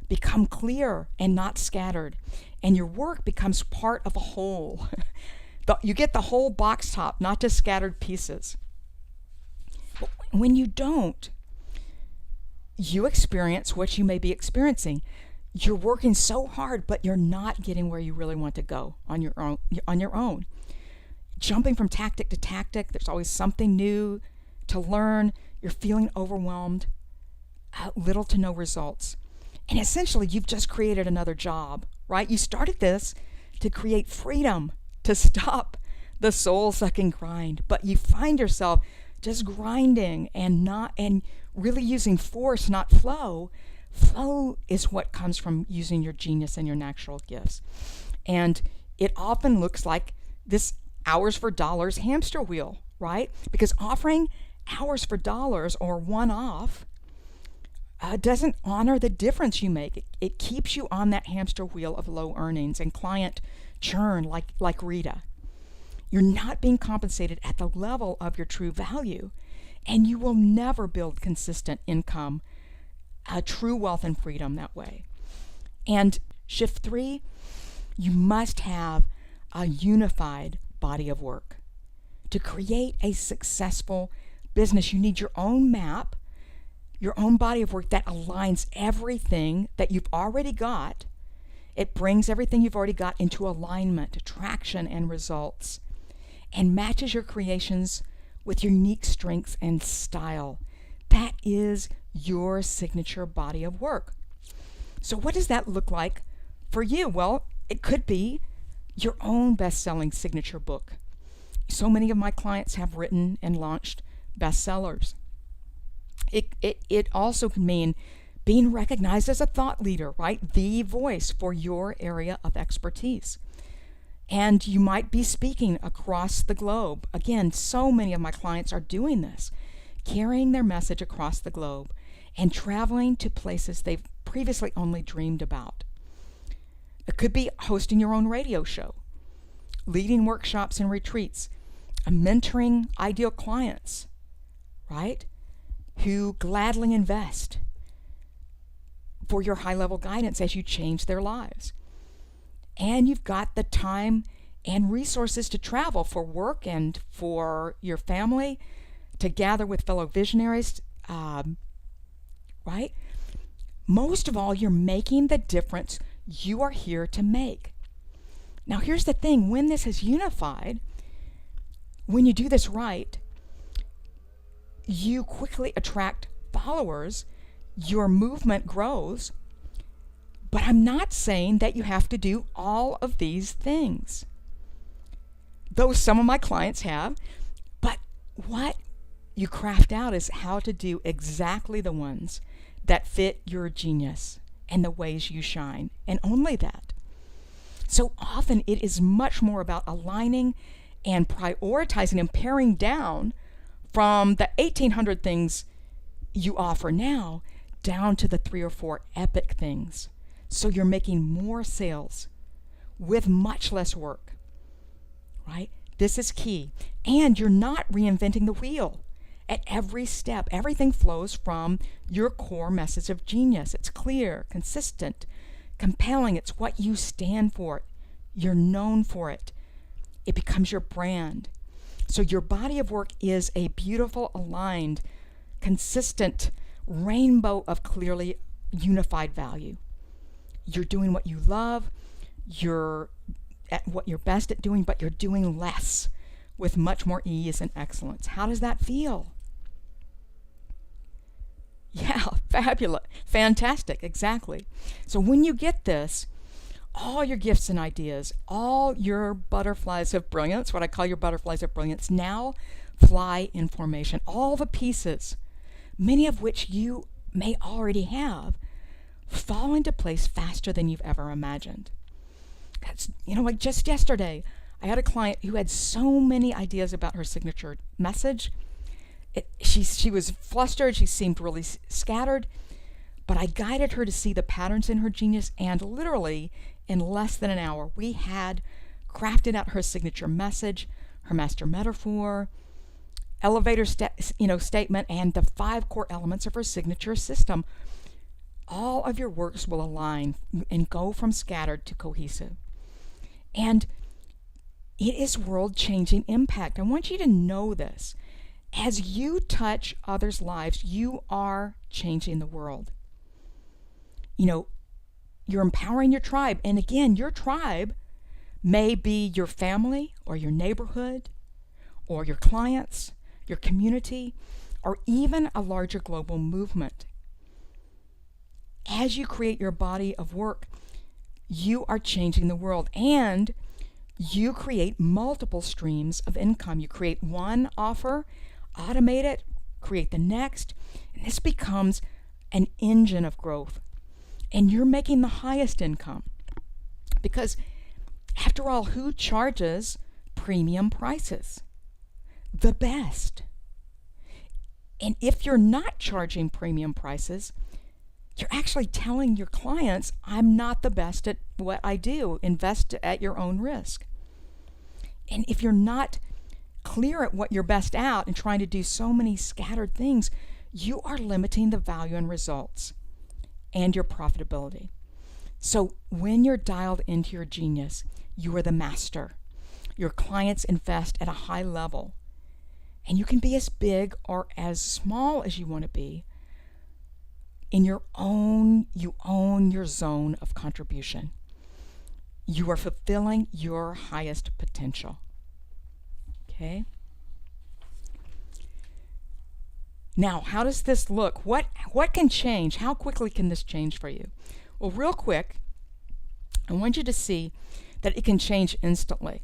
become clear and not scattered, and your work becomes part of a whole. You get the whole box top, not just scattered pieces. But when you don't, you experience what you may be experiencing. You're working so hard, but you're not getting where you really want to go on your own. Jumping from tactic to tactic, there's always something new to learn. You're feeling overwhelmed, little to no results. And essentially, you've just created another job, right? You started this to create freedom, to stop the soul-sucking grind, but you find yourself just grinding and really using force, not flow. Flow is what comes from using your genius and your natural gifts. And it often looks like this hours for dollars hamster wheel, right? Because offering hours for dollars or one-off doesn't honor the difference you make. It keeps you on that hamster wheel of low earnings and client churn like Rita. You're not being compensated at the level of your true value, and you will never build consistent income, true wealth and freedom that way. And shift 3, you must have a unified body of work. To create a successful business, you need your own map, your own body of work that aligns everything that you've already got. It brings everything you've already got into alignment, traction, and results, and matches your creations with your unique strengths and style. That is your signature body of work. So what does that look like for you? Well, It could be your own best-selling signature book. So many of my clients have written and launched bestsellers. It also can mean being recognized as a thought leader, right? The voice for your area of expertise. And you might be speaking across the globe. Again, so many of my clients are doing this, carrying their message across the globe and traveling to places they've previously only dreamed about. It could be hosting your own radio show, leading workshops and retreats, mentoring ideal clients, right, who gladly invest for your high-level guidance as you change their lives. And you've got the time and resources to travel for work and for your family, to gather with fellow visionaries, right? Most of all, you're making the difference you are here to make. Now, here's the thing. When this is unified, when you do this right, you quickly attract followers, your movement grows, but I'm not saying that you have to do all of these things, though some of my clients have. But what you craft out is how to do exactly the ones that fit your genius and the ways you shine, and only that. So often it is much more about aligning and prioritizing and paring down from the 1,800 things you offer now down to the 3 or 4 epic things. So you're making more sales with much less work, right? This is key. And you're not reinventing the wheel. At every step, everything flows from your core message of genius. It's clear, consistent, compelling. It's what you stand for. You're known for it. It becomes your brand. So your body of work is a beautiful, aligned, consistent rainbow of clearly unified value. You're doing what you love, you're at what you're best at doing, but you're doing less with much more ease and excellence. How does that feel? Yeah, fabulous, fantastic, exactly. So when you get this, all your gifts and ideas, all your butterflies of brilliance, what I call your butterflies of brilliance, now fly in formation. All the pieces, many of which you may already have, fall into place faster than you've ever imagined. That's, like just yesterday, I had a client who had so many ideas about her signature message. She was flustered, she seemed really scattered, but I guided her to see the patterns in her genius, and literally in less than an hour, we had crafted out her signature message, her master metaphor, elevator statement, and the 5 core elements of her signature system. All of your works will align and go from scattered to cohesive. And it is world-changing impact. I want you to know this. As you touch others' lives, you are changing the world. You're empowering your tribe. And again, your tribe may be your family or your neighborhood or your clients, your community, or even a larger global movement. As you create your body of work, you are changing the world, and you create multiple streams of income. You create one offer, automate it, create the next, and this becomes an engine of growth. And you're making the highest income. Because after all, who charges premium prices? The best. And if you're not charging premium prices, you're actually telling your clients, I'm not the best at what I do. Invest at your own risk. And if you're not clear at what you're best at and trying to do so many scattered things, you are limiting the value and results and your profitability. So when you're dialed into your genius, you are the master. Your clients invest at a high level, and you can be as big or as small as you want to be. You own your zone of contribution. You are fulfilling your highest potential. Okay? Now, how does this look? What can change? How quickly can this change for you? Well, real quick, I want you to see that it can change instantly.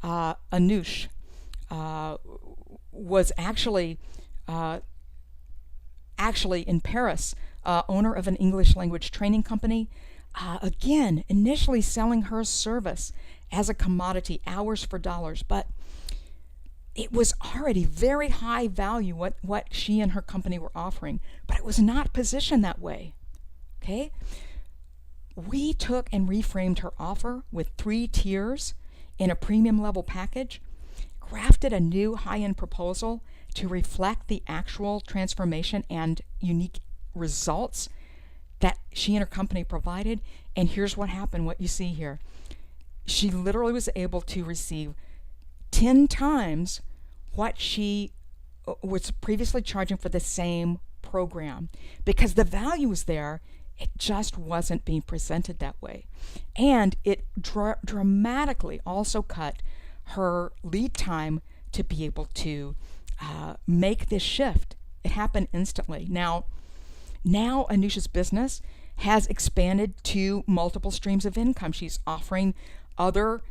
Anush was actually in Paris, owner of an English language training company. Again, initially selling her service as a commodity, hours for dollars, but it was already very high value what she and her company were offering, but it was not positioned that way. Okay? We took and reframed her offer with 3 tiers in a premium level package, crafted a new high-end proposal to reflect the actual transformation and unique results that she and her company provided. And here's what happened, what you see here. She literally was able to receive 10 times what she was previously charging for the same program, because the value was there. It just wasn't being presented that way. And it dramatically also cut her lead time to be able to make this shift. It happened instantly. Now Anusha's business has expanded to multiple streams of income. She's offering other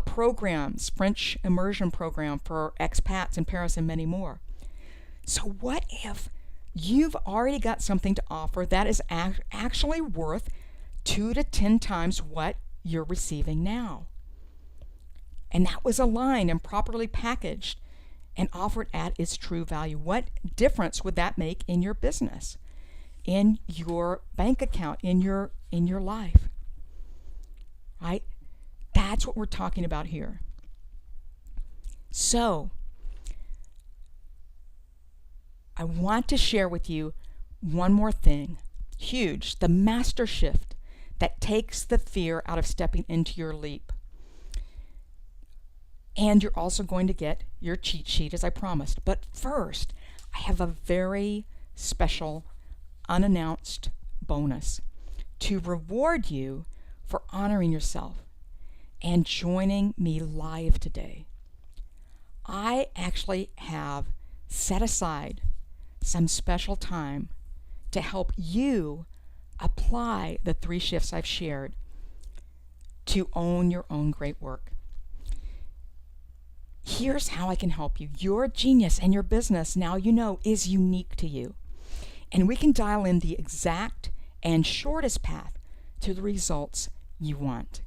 programs, French immersion program for expats in Paris, and many more. So what if you've already got something to offer that is actually worth 2 to 10 times what you're receiving now? And that was aligned and properly packaged and offered at its true value. What difference would that make in your business, in your bank account, in your life? Right? That's what we're talking about here. So I want to share with you one more thing, huge, the master shift that takes the fear out of stepping into your leap. And you're also going to get your cheat sheet, as I promised. But first, I have a very special, unannounced bonus to reward you for honoring yourself and joining me live today. I actually have set aside some special time to help you apply the 3 shifts I've shared to own your own great work. Here's how I can help you. Your genius and your business, now you know, is unique to you. And we can dial in the exact and shortest path to the results you want.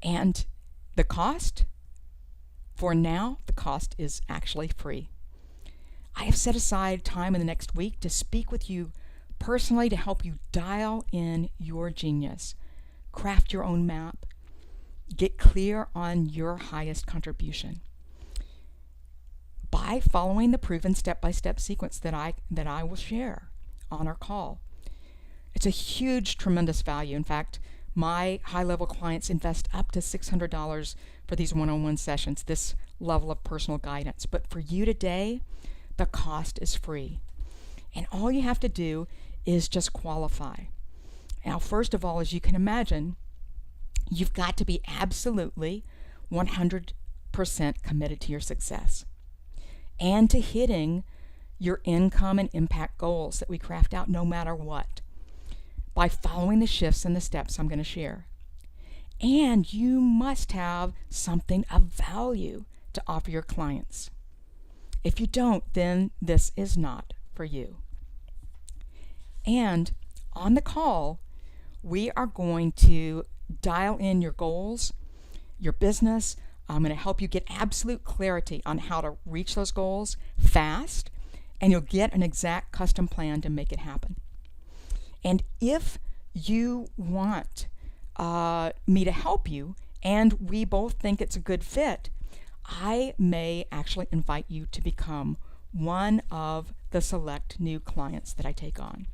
And the cost, for now, the cost is actually free. I have set aside time in the next week to speak with you personally to help you dial in your genius, craft your own map, get clear on your highest contribution by following the proven step-by-step sequence that I will share on our call. It's a huge, tremendous value. In fact, my high-level clients invest up to $600 for these one-on-one sessions, this level of personal guidance. But for you today, the cost is free. And all you have to do is just qualify. Now, first of all, as you can imagine, you've got to be absolutely 100% committed to your success and to hitting your income and impact goals that we craft out no matter what, by following the shifts and the steps I'm going to share. And you must have something of value to offer your clients. If you don't, then this is not for you. And on the call, we are going to dial in your goals, your business. I'm going to help you get absolute clarity on how to reach those goals fast, and you'll get an exact custom plan to make it happen. And if you want me to help you, and we both think it's a good fit, I may actually invite you to become one of the select new clients that I take on.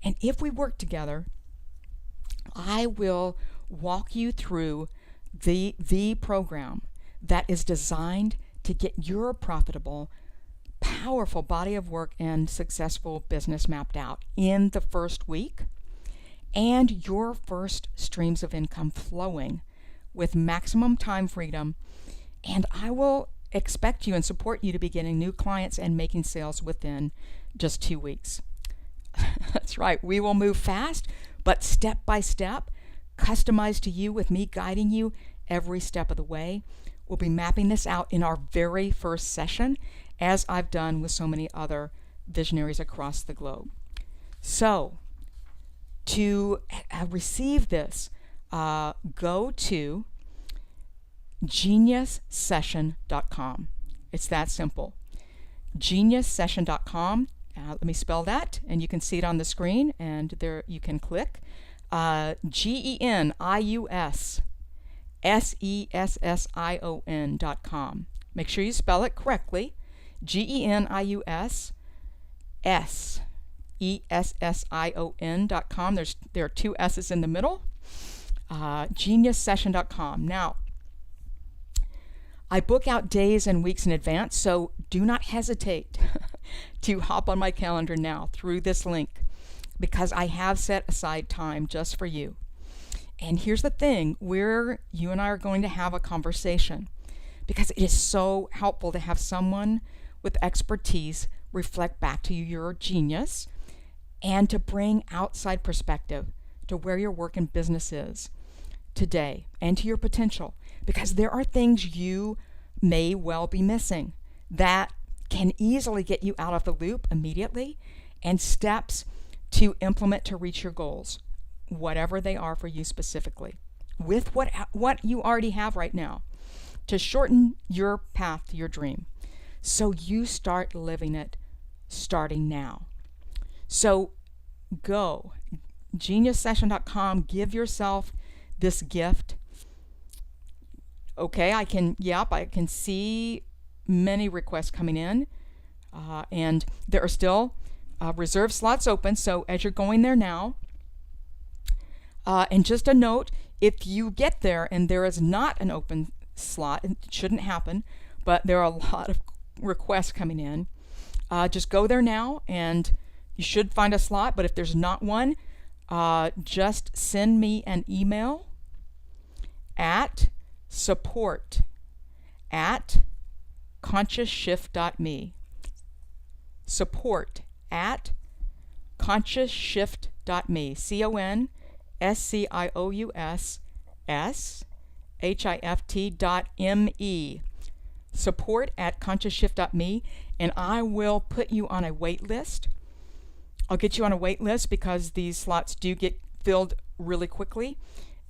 And if we work together, I will walk you through the program that is designed to get your profitable, powerful body of work and successful business mapped out in the first week, and your first streams of income flowing with maximum time freedom. And I will expect you and support you to be getting new clients and making sales within just 2 weeks. That's right. We will move fast, but step by step, customized to you with me guiding you every step of the way. We'll be mapping this out in our very first session, as I've done with so many other visionaries across the globe. So, to receive this, go to geniussession.com. It's that simple. Geniussession.com. Let me spell that, and you can see it on the screen, and there you can click. GENIUSSESSION.com. Make sure you spell it correctly. GENIUSSESSION.com. There are two S's in the middle. Geniussession.com. Now, I book out days and weeks in advance, so do not hesitate to hop on my calendar now through this link, because I have set aside time just for you. And here's the thing, you and I are going to have a conversation, because it is so helpful to have someone with expertise reflect back to you your genius, and to bring outside perspective to where your work and business is today and to your potential, because there are things you may well be missing that can easily get you out of the loop immediately, and steps to implement to reach your goals, whatever they are for you specifically, with what you already have right now, to shorten your path to your dream, so you start living it starting now. So go, geniussession.com, give yourself this gift. Okay, I can see many requests coming in, and there are still reserved slots open, so as you're going there now, and just a note, if you get there and there is not an open slot, it shouldn't happen, but there are a lot of requests coming in, just go there now and you should find a slot. But if there's not one, just send me an email at support@consciousshift.me. support@consciousshift.me. CONCIOUSSHIFT.me. support@consciousshift.me, and I will put you on a wait list. I'll get you on a wait list because these slots do get filled really quickly,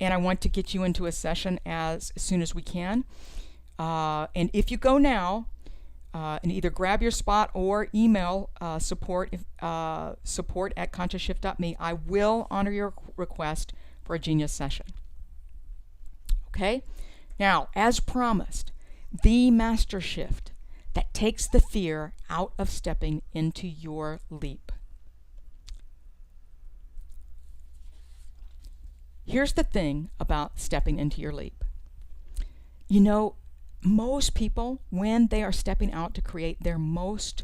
and I want to get you into a session as soon as we can. And if you go now and either grab your spot or email support@consciousshift.me, I will honor your request for a genius session. Okay? Now, as promised, the master shift that takes the fear out of stepping into your leap. Here's the thing about stepping into your leap. You know, most people, when they are stepping out to create their most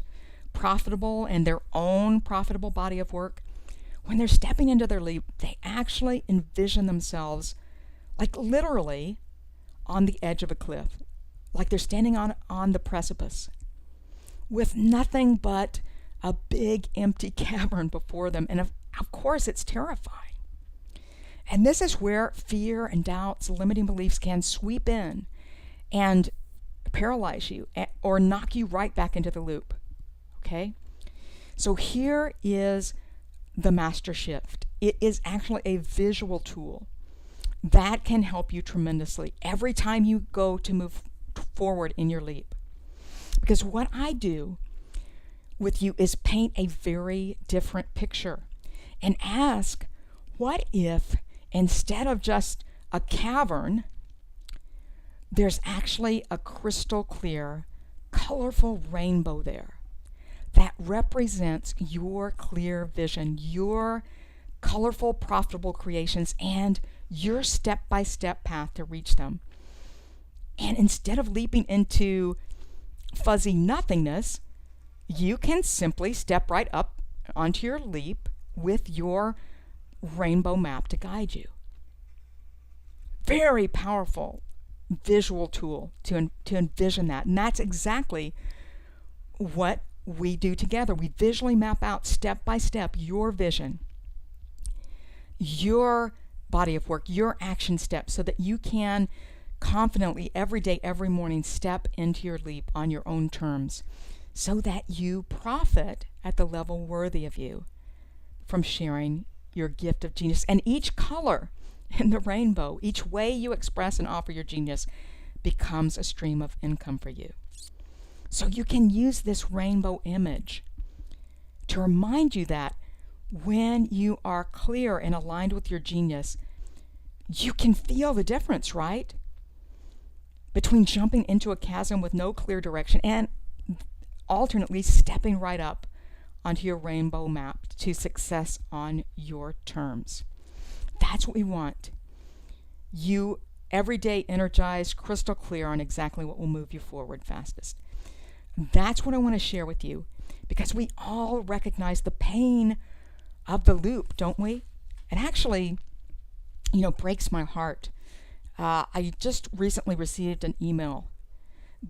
profitable and their own profitable body of work, when they're stepping into their leap, they actually envision themselves like literally on the edge of a cliff, like they're standing on the precipice with nothing but a big empty cavern before them. And of course, it's terrifying. And this is where fear and doubts, limiting beliefs can sweep in and paralyze you or knock you right back into the loop. Okay? So here is the master shift. It is actually a visual tool that can help you tremendously every time you go to move forward in your leap. Because what I do with you is paint a very different picture and ask, what if instead of just a cavern, there's actually a crystal clear, colorful rainbow there that represents your clear vision, your colorful, profitable creations, and your step-by-step path to reach them. And instead of leaping into fuzzy nothingness, you can simply step right up onto your leap with your rainbow map to guide you. Very powerful visual tool to envision that. And that's exactly what we do together. We visually map out step by step your vision, your body of work, your action steps, so that you can confidently every day, every morning, step into your leap on your own terms, so that you profit at the level worthy of you from sharing your gift of genius. And each color in the rainbow, each way you express and offer your genius, becomes a stream of income for you. So you can use this rainbow image to remind you that when you are clear and aligned with your genius, you can feel the difference, right? Between jumping into a chasm with no clear direction and alternately stepping right up onto your rainbow map to success on your terms. That's what we want. You every day energized, crystal clear on exactly what will move you forward fastest. That's what I want to share with you, because we all recognize the pain of the loop, don't we? It actually, breaks my heart. I just recently received an email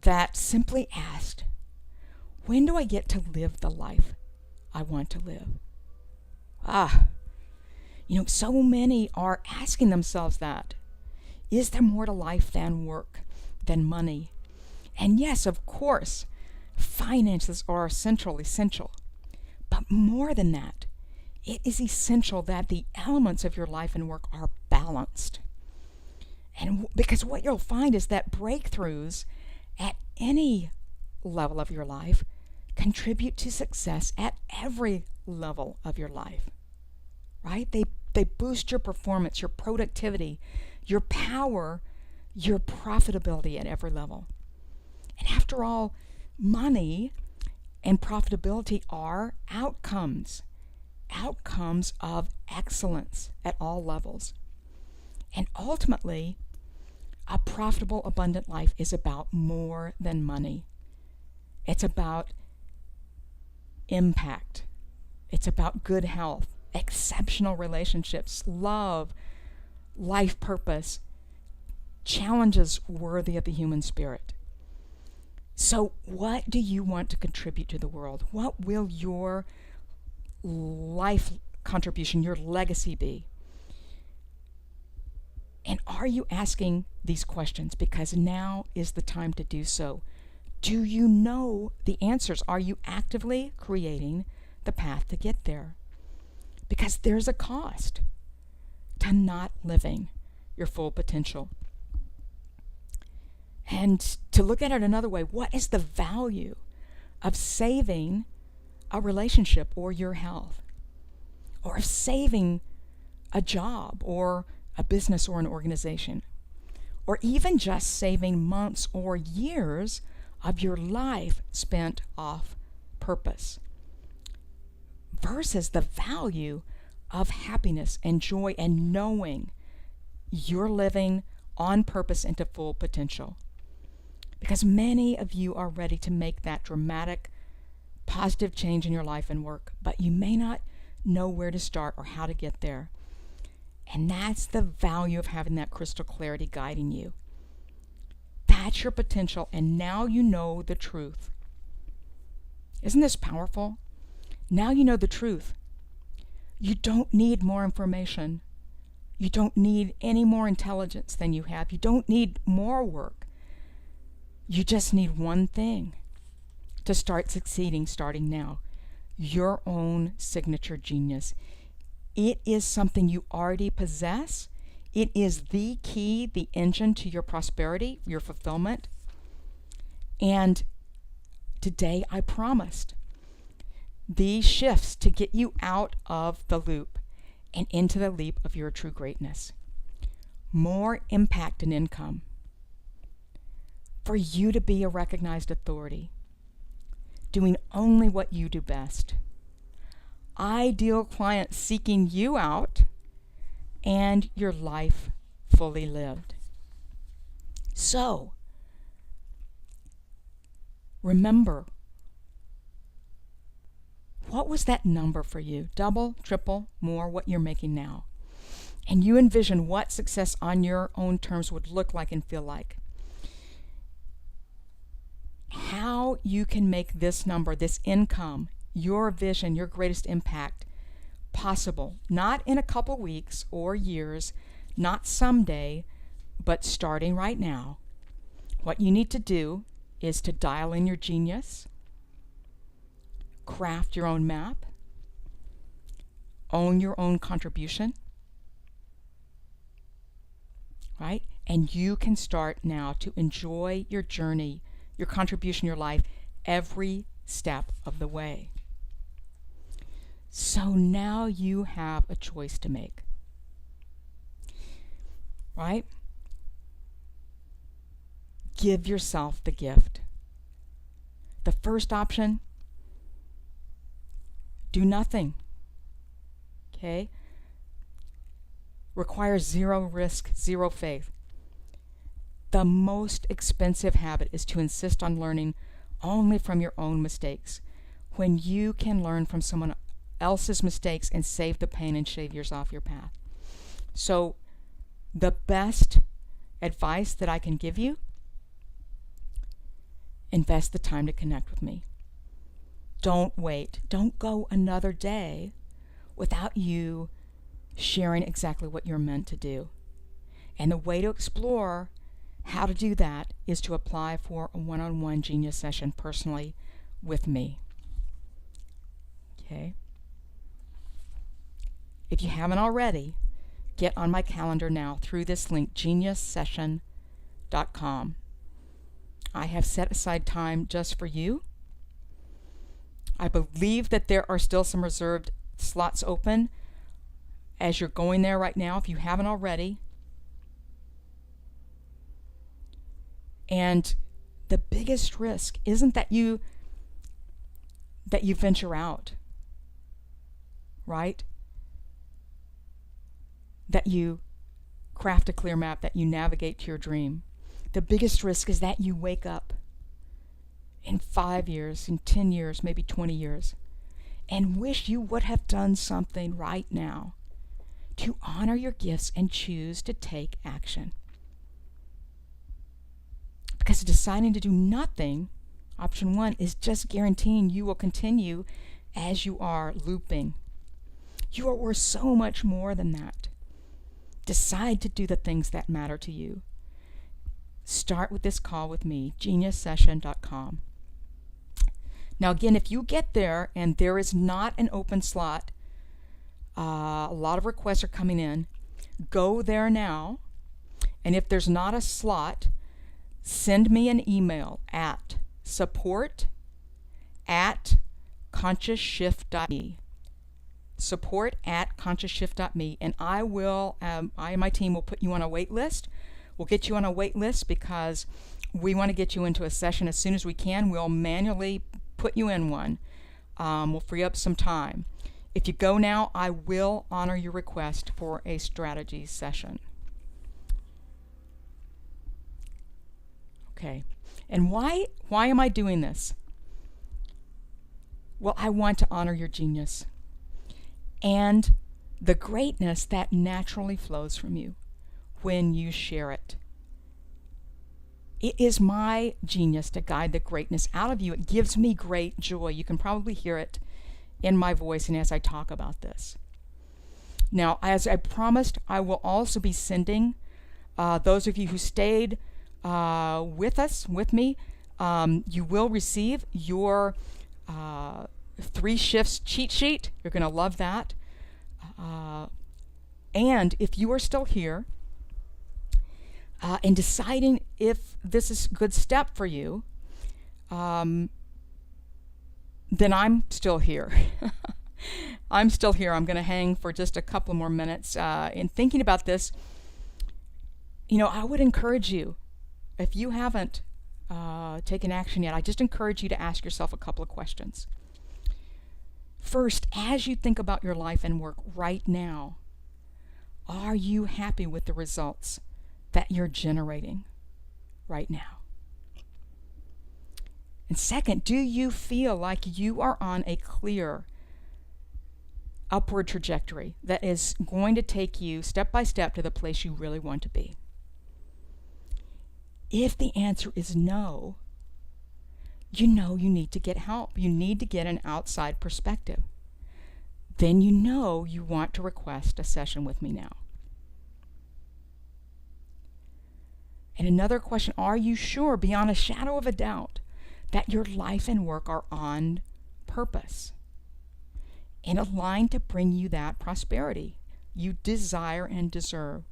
that simply asked, when do I get to live the life I want to live? So many are asking themselves that. Is there more to life than work, than money? And yes, of course, finances are essential. But more than that, it is essential that the elements of your life and work are balanced. And because what you'll find is that breakthroughs at any level of your life contribute to success at every level of your life, right? They boost your performance, your productivity, your power, your profitability at every level. And after all, money and profitability are outcomes of excellence at all levels. And ultimately, a profitable, abundant life is about more than money. It's about impact. It's about good health, exceptional relationships, love, life purpose, challenges worthy of the human spirit. So what do you want to contribute to the world? What will your life contribution, your legacy be? And are you asking these questions? Because now is the time to do so. Do you know the answers? Are you actively creating the path to get there? Because there's a cost to not living your full potential. And to look at it another way, what is the value of saving a relationship or your health? Or of saving a job or a business or an organization? Or even just saving months or years of your life spent off purpose? Versus the value of happiness and joy and knowing you're living on purpose into full potential. Because many of you are ready to make that dramatic, positive change in your life and work, but you may not know where to start or how to get there. And that's the value of having that crystal clarity guiding you. That's your potential, and now you know the truth. Isn't this powerful? Now you know the truth. You don't need more information. You don't need any more intelligence than you have. You don't need more work. You just need one thing to start succeeding starting now. Your own signature genius. It is something you already possess. It is the key, the engine to your prosperity, your fulfillment. And today I promised these shifts to get you out of the loop and into the leap of your true greatness. More impact and income. For you to be a recognized authority, doing only what you do best. Ideal clients seeking you out, and your life fully lived. So, remember, what was that number for you? Double, triple, more what you're making now. And you envision what success on your own terms would look like and feel like. How you can make this number, this income, your vision, your greatest impact possible, not in a couple weeks or years, not someday, but starting right now. What you need to do is to dial in your genius, craft your own map, own your own contribution, right? And you can start now to enjoy your journey, your contribution, your life, every step of the way. So now you have a choice to make, right? Give yourself the gift. The first option, do nothing, okay? Requires zero risk, zero faith. The most expensive habit is to insist on learning only from your own mistakes, when you can learn from someone else's mistakes and save the pain and shave years off your path. So the best advice that I can give you, invest the time to connect with me. Don't wait. Don't go another day without you sharing exactly what you're meant to do. And the way to explore how to do that is to apply for a one-on-one Genius session personally with me. Okay? If you haven't already, get on my calendar now through this link, geniussession.com. I have set aside time just for you. I believe that there are still some reserved slots open as you're going there right now, if you haven't already. And the biggest risk isn't that you venture out, right? That you craft a clear map, that you navigate to your dream. The biggest risk is that you wake up in 5 years, in 10 years, maybe 20 years, and wish you would have done something right now to honor your gifts and choose to take action. Because deciding to do nothing, option one, is just guaranteeing you will continue as you are, looping. You are worth so much more than that. Decide to do the things that matter to you. Start with this call with me, geniussession.com. Now again, if you get there and there is not an open slot, a lot of requests are coming in, go there now, and if there's not a slot, send me an email at support@consciousshift.me. support@consciousshift.me, and I and my team will put you on a wait list. We'll get you on a wait list because we want to get you into a session as soon as we can. We'll manually put you in one. We'll free up some time. If you go now, I will honor your request for a strategy session. Okay, and why am I doing this? Well, I want to honor your genius and the greatness that naturally flows from you when you share it. It is my genius to guide the greatness out of you. It gives me great joy. You can probably hear it in my voice and as I talk about this. Now, as I promised, I will also be sending those of you who stayed with me, you will receive your 3 shifts cheat sheet. You're going to love that. And if you are still here and deciding if this is a good step for you, then I'm still here. I'm still here. I'm going to hang for just a couple more minutes. In thinking about this, I would encourage you, if you haven't taken action yet, I just encourage you to ask yourself a couple of questions. First, as you think about your life and work right now, are you happy with the results that you're generating right now? And second, do you feel like you are on a clear upward trajectory that is going to take you step by step to the place you really want to be? If the answer is no, you need to get help. You need to get an outside perspective. Then you want to request a session with me now. And another question, are you sure beyond a shadow of a doubt that your life and work are on purpose and aligned to bring you that prosperity you desire and deserve?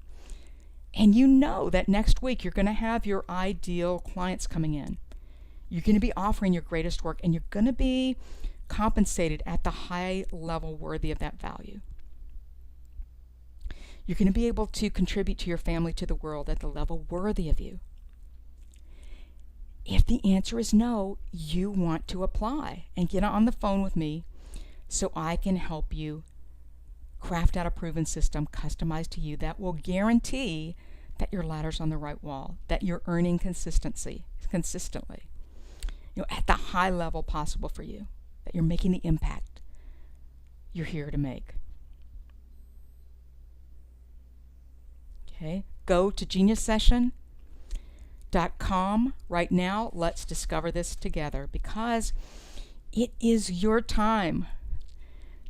And you know that next week you're going to have your ideal clients coming in. You're going to be offering your greatest work, and you're going to be compensated at the high level worthy of that value. You're going to be able to contribute to your family, to the world at the level worthy of you. If the answer is no, you want to apply and get on the phone with me so I can help you craft out a proven system customized to you that will guarantee that your ladder's on the right wall, that you're earning consistently, at the high level possible for you, that you're making the impact you're here to make. Okay, go to geniussession.com right now. Let's discover this together, because it is your time.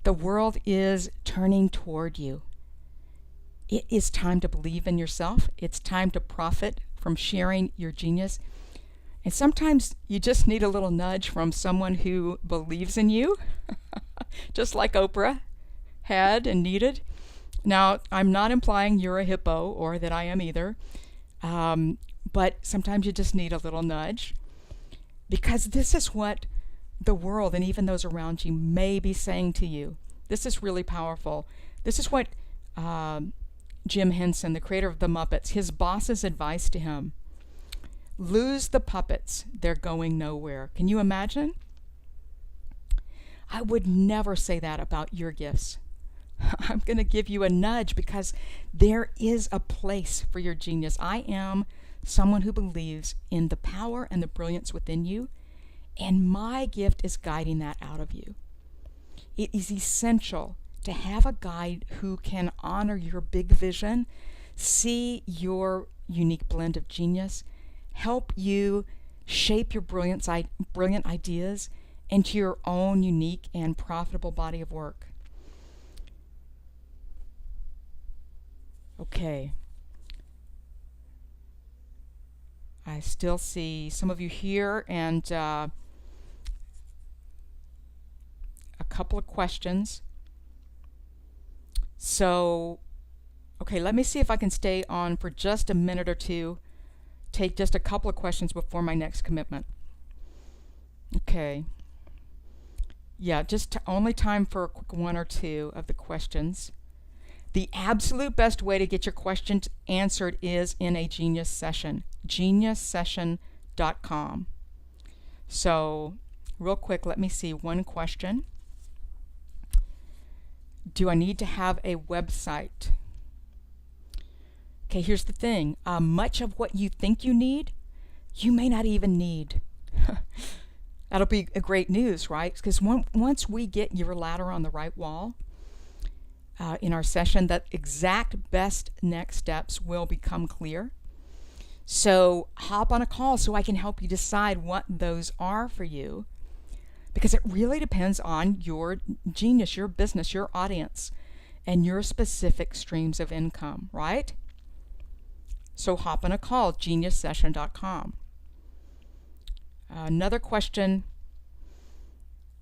The world is turning toward you. It is time to believe in yourself. It's time to profit from sharing your genius. And sometimes you just need a little nudge from someone who believes in you, just like Oprah had and needed. Now, I'm not implying you're a hippo or that I am either, but sometimes you just need a little nudge, because this is what the world and even those around you may be saying to you. This is really powerful. This is what Jim Henson, the creator of the Muppets, his boss's advice to him: lose the puppets, they're going nowhere. Can you imagine? I would never say that about your gifts. I'm going to give you a nudge because there is a place for your genius. I am someone who believes in the power and the brilliance within you, and my gift is guiding that out of you. It is essential to have a guide who can honor your big vision, see your unique blend of genius, help you shape your brilliant ideas into your own unique and profitable body of work. Okay. I still see some of you here, and a couple of questions. So, okay, let me see if I can stay on for just a minute or two, take just a couple of questions before my next commitment. Okay. Yeah, just only time for a quick one or two of the questions. The absolute best way to get your questions answered is in a Genius session, geniussession.com. So, real quick, let me see one question. Do I need to have a website? Okay, here's the thing. Much of what you think you need, you may not even need. That'll be a great news, right? Because once we get your ladder on the right wall, in our session, that exact best next steps will become clear. So hop on a call so I can help you decide what those are for you, because it really depends on your genius, your business, your audience, and your specific streams of income, right? So hop on a call, geniussession.com. Another question: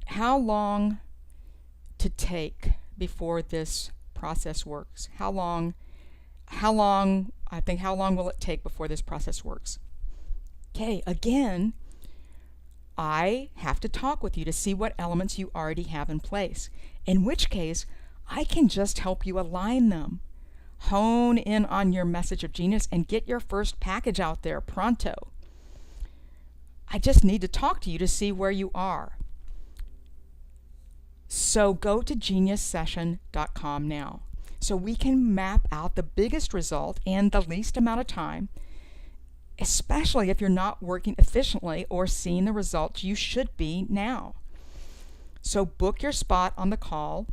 how long to take before this process works? How long will it take before this process works? Okay, again, I have to talk with you to see what elements you already have in place, in which case I can just help you align them, hone in on your message of genius, and get your first package out there pronto. I just need to talk to you to see where you are. So go to geniussession.com now so we can map out the biggest result in the least amount of time, especially if you're not working efficiently or seeing the results you should be now. So book your spot on the call.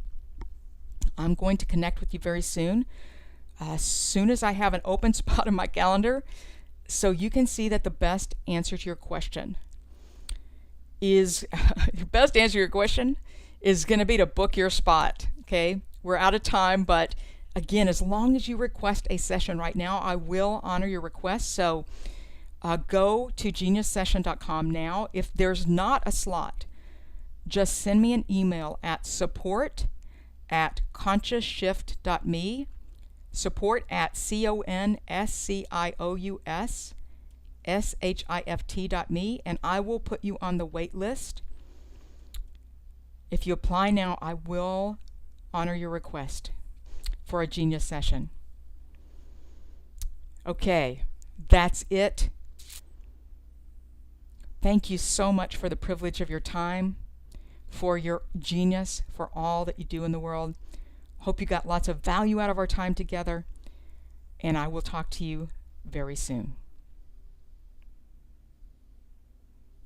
I'm going to connect with you very soon, as soon as I have an open spot in my calendar, so you can see that the best answer to your question is is going to be to book your spot. Okay, we're out of time, but Again, as long as you request a session right now, I will honor your request. So go to geniussession.com now. If there's not a slot, just send me an email at support@consciousshift.me, support@consciousshift.me, and I will put you on the wait list. If you apply now, I will honor your request for a Genius session. Okay, that's it. Thank you so much for the privilege of your time, for your genius, for all that you do in the world. Hope you got lots of value out of our time together, and I will talk to you very soon.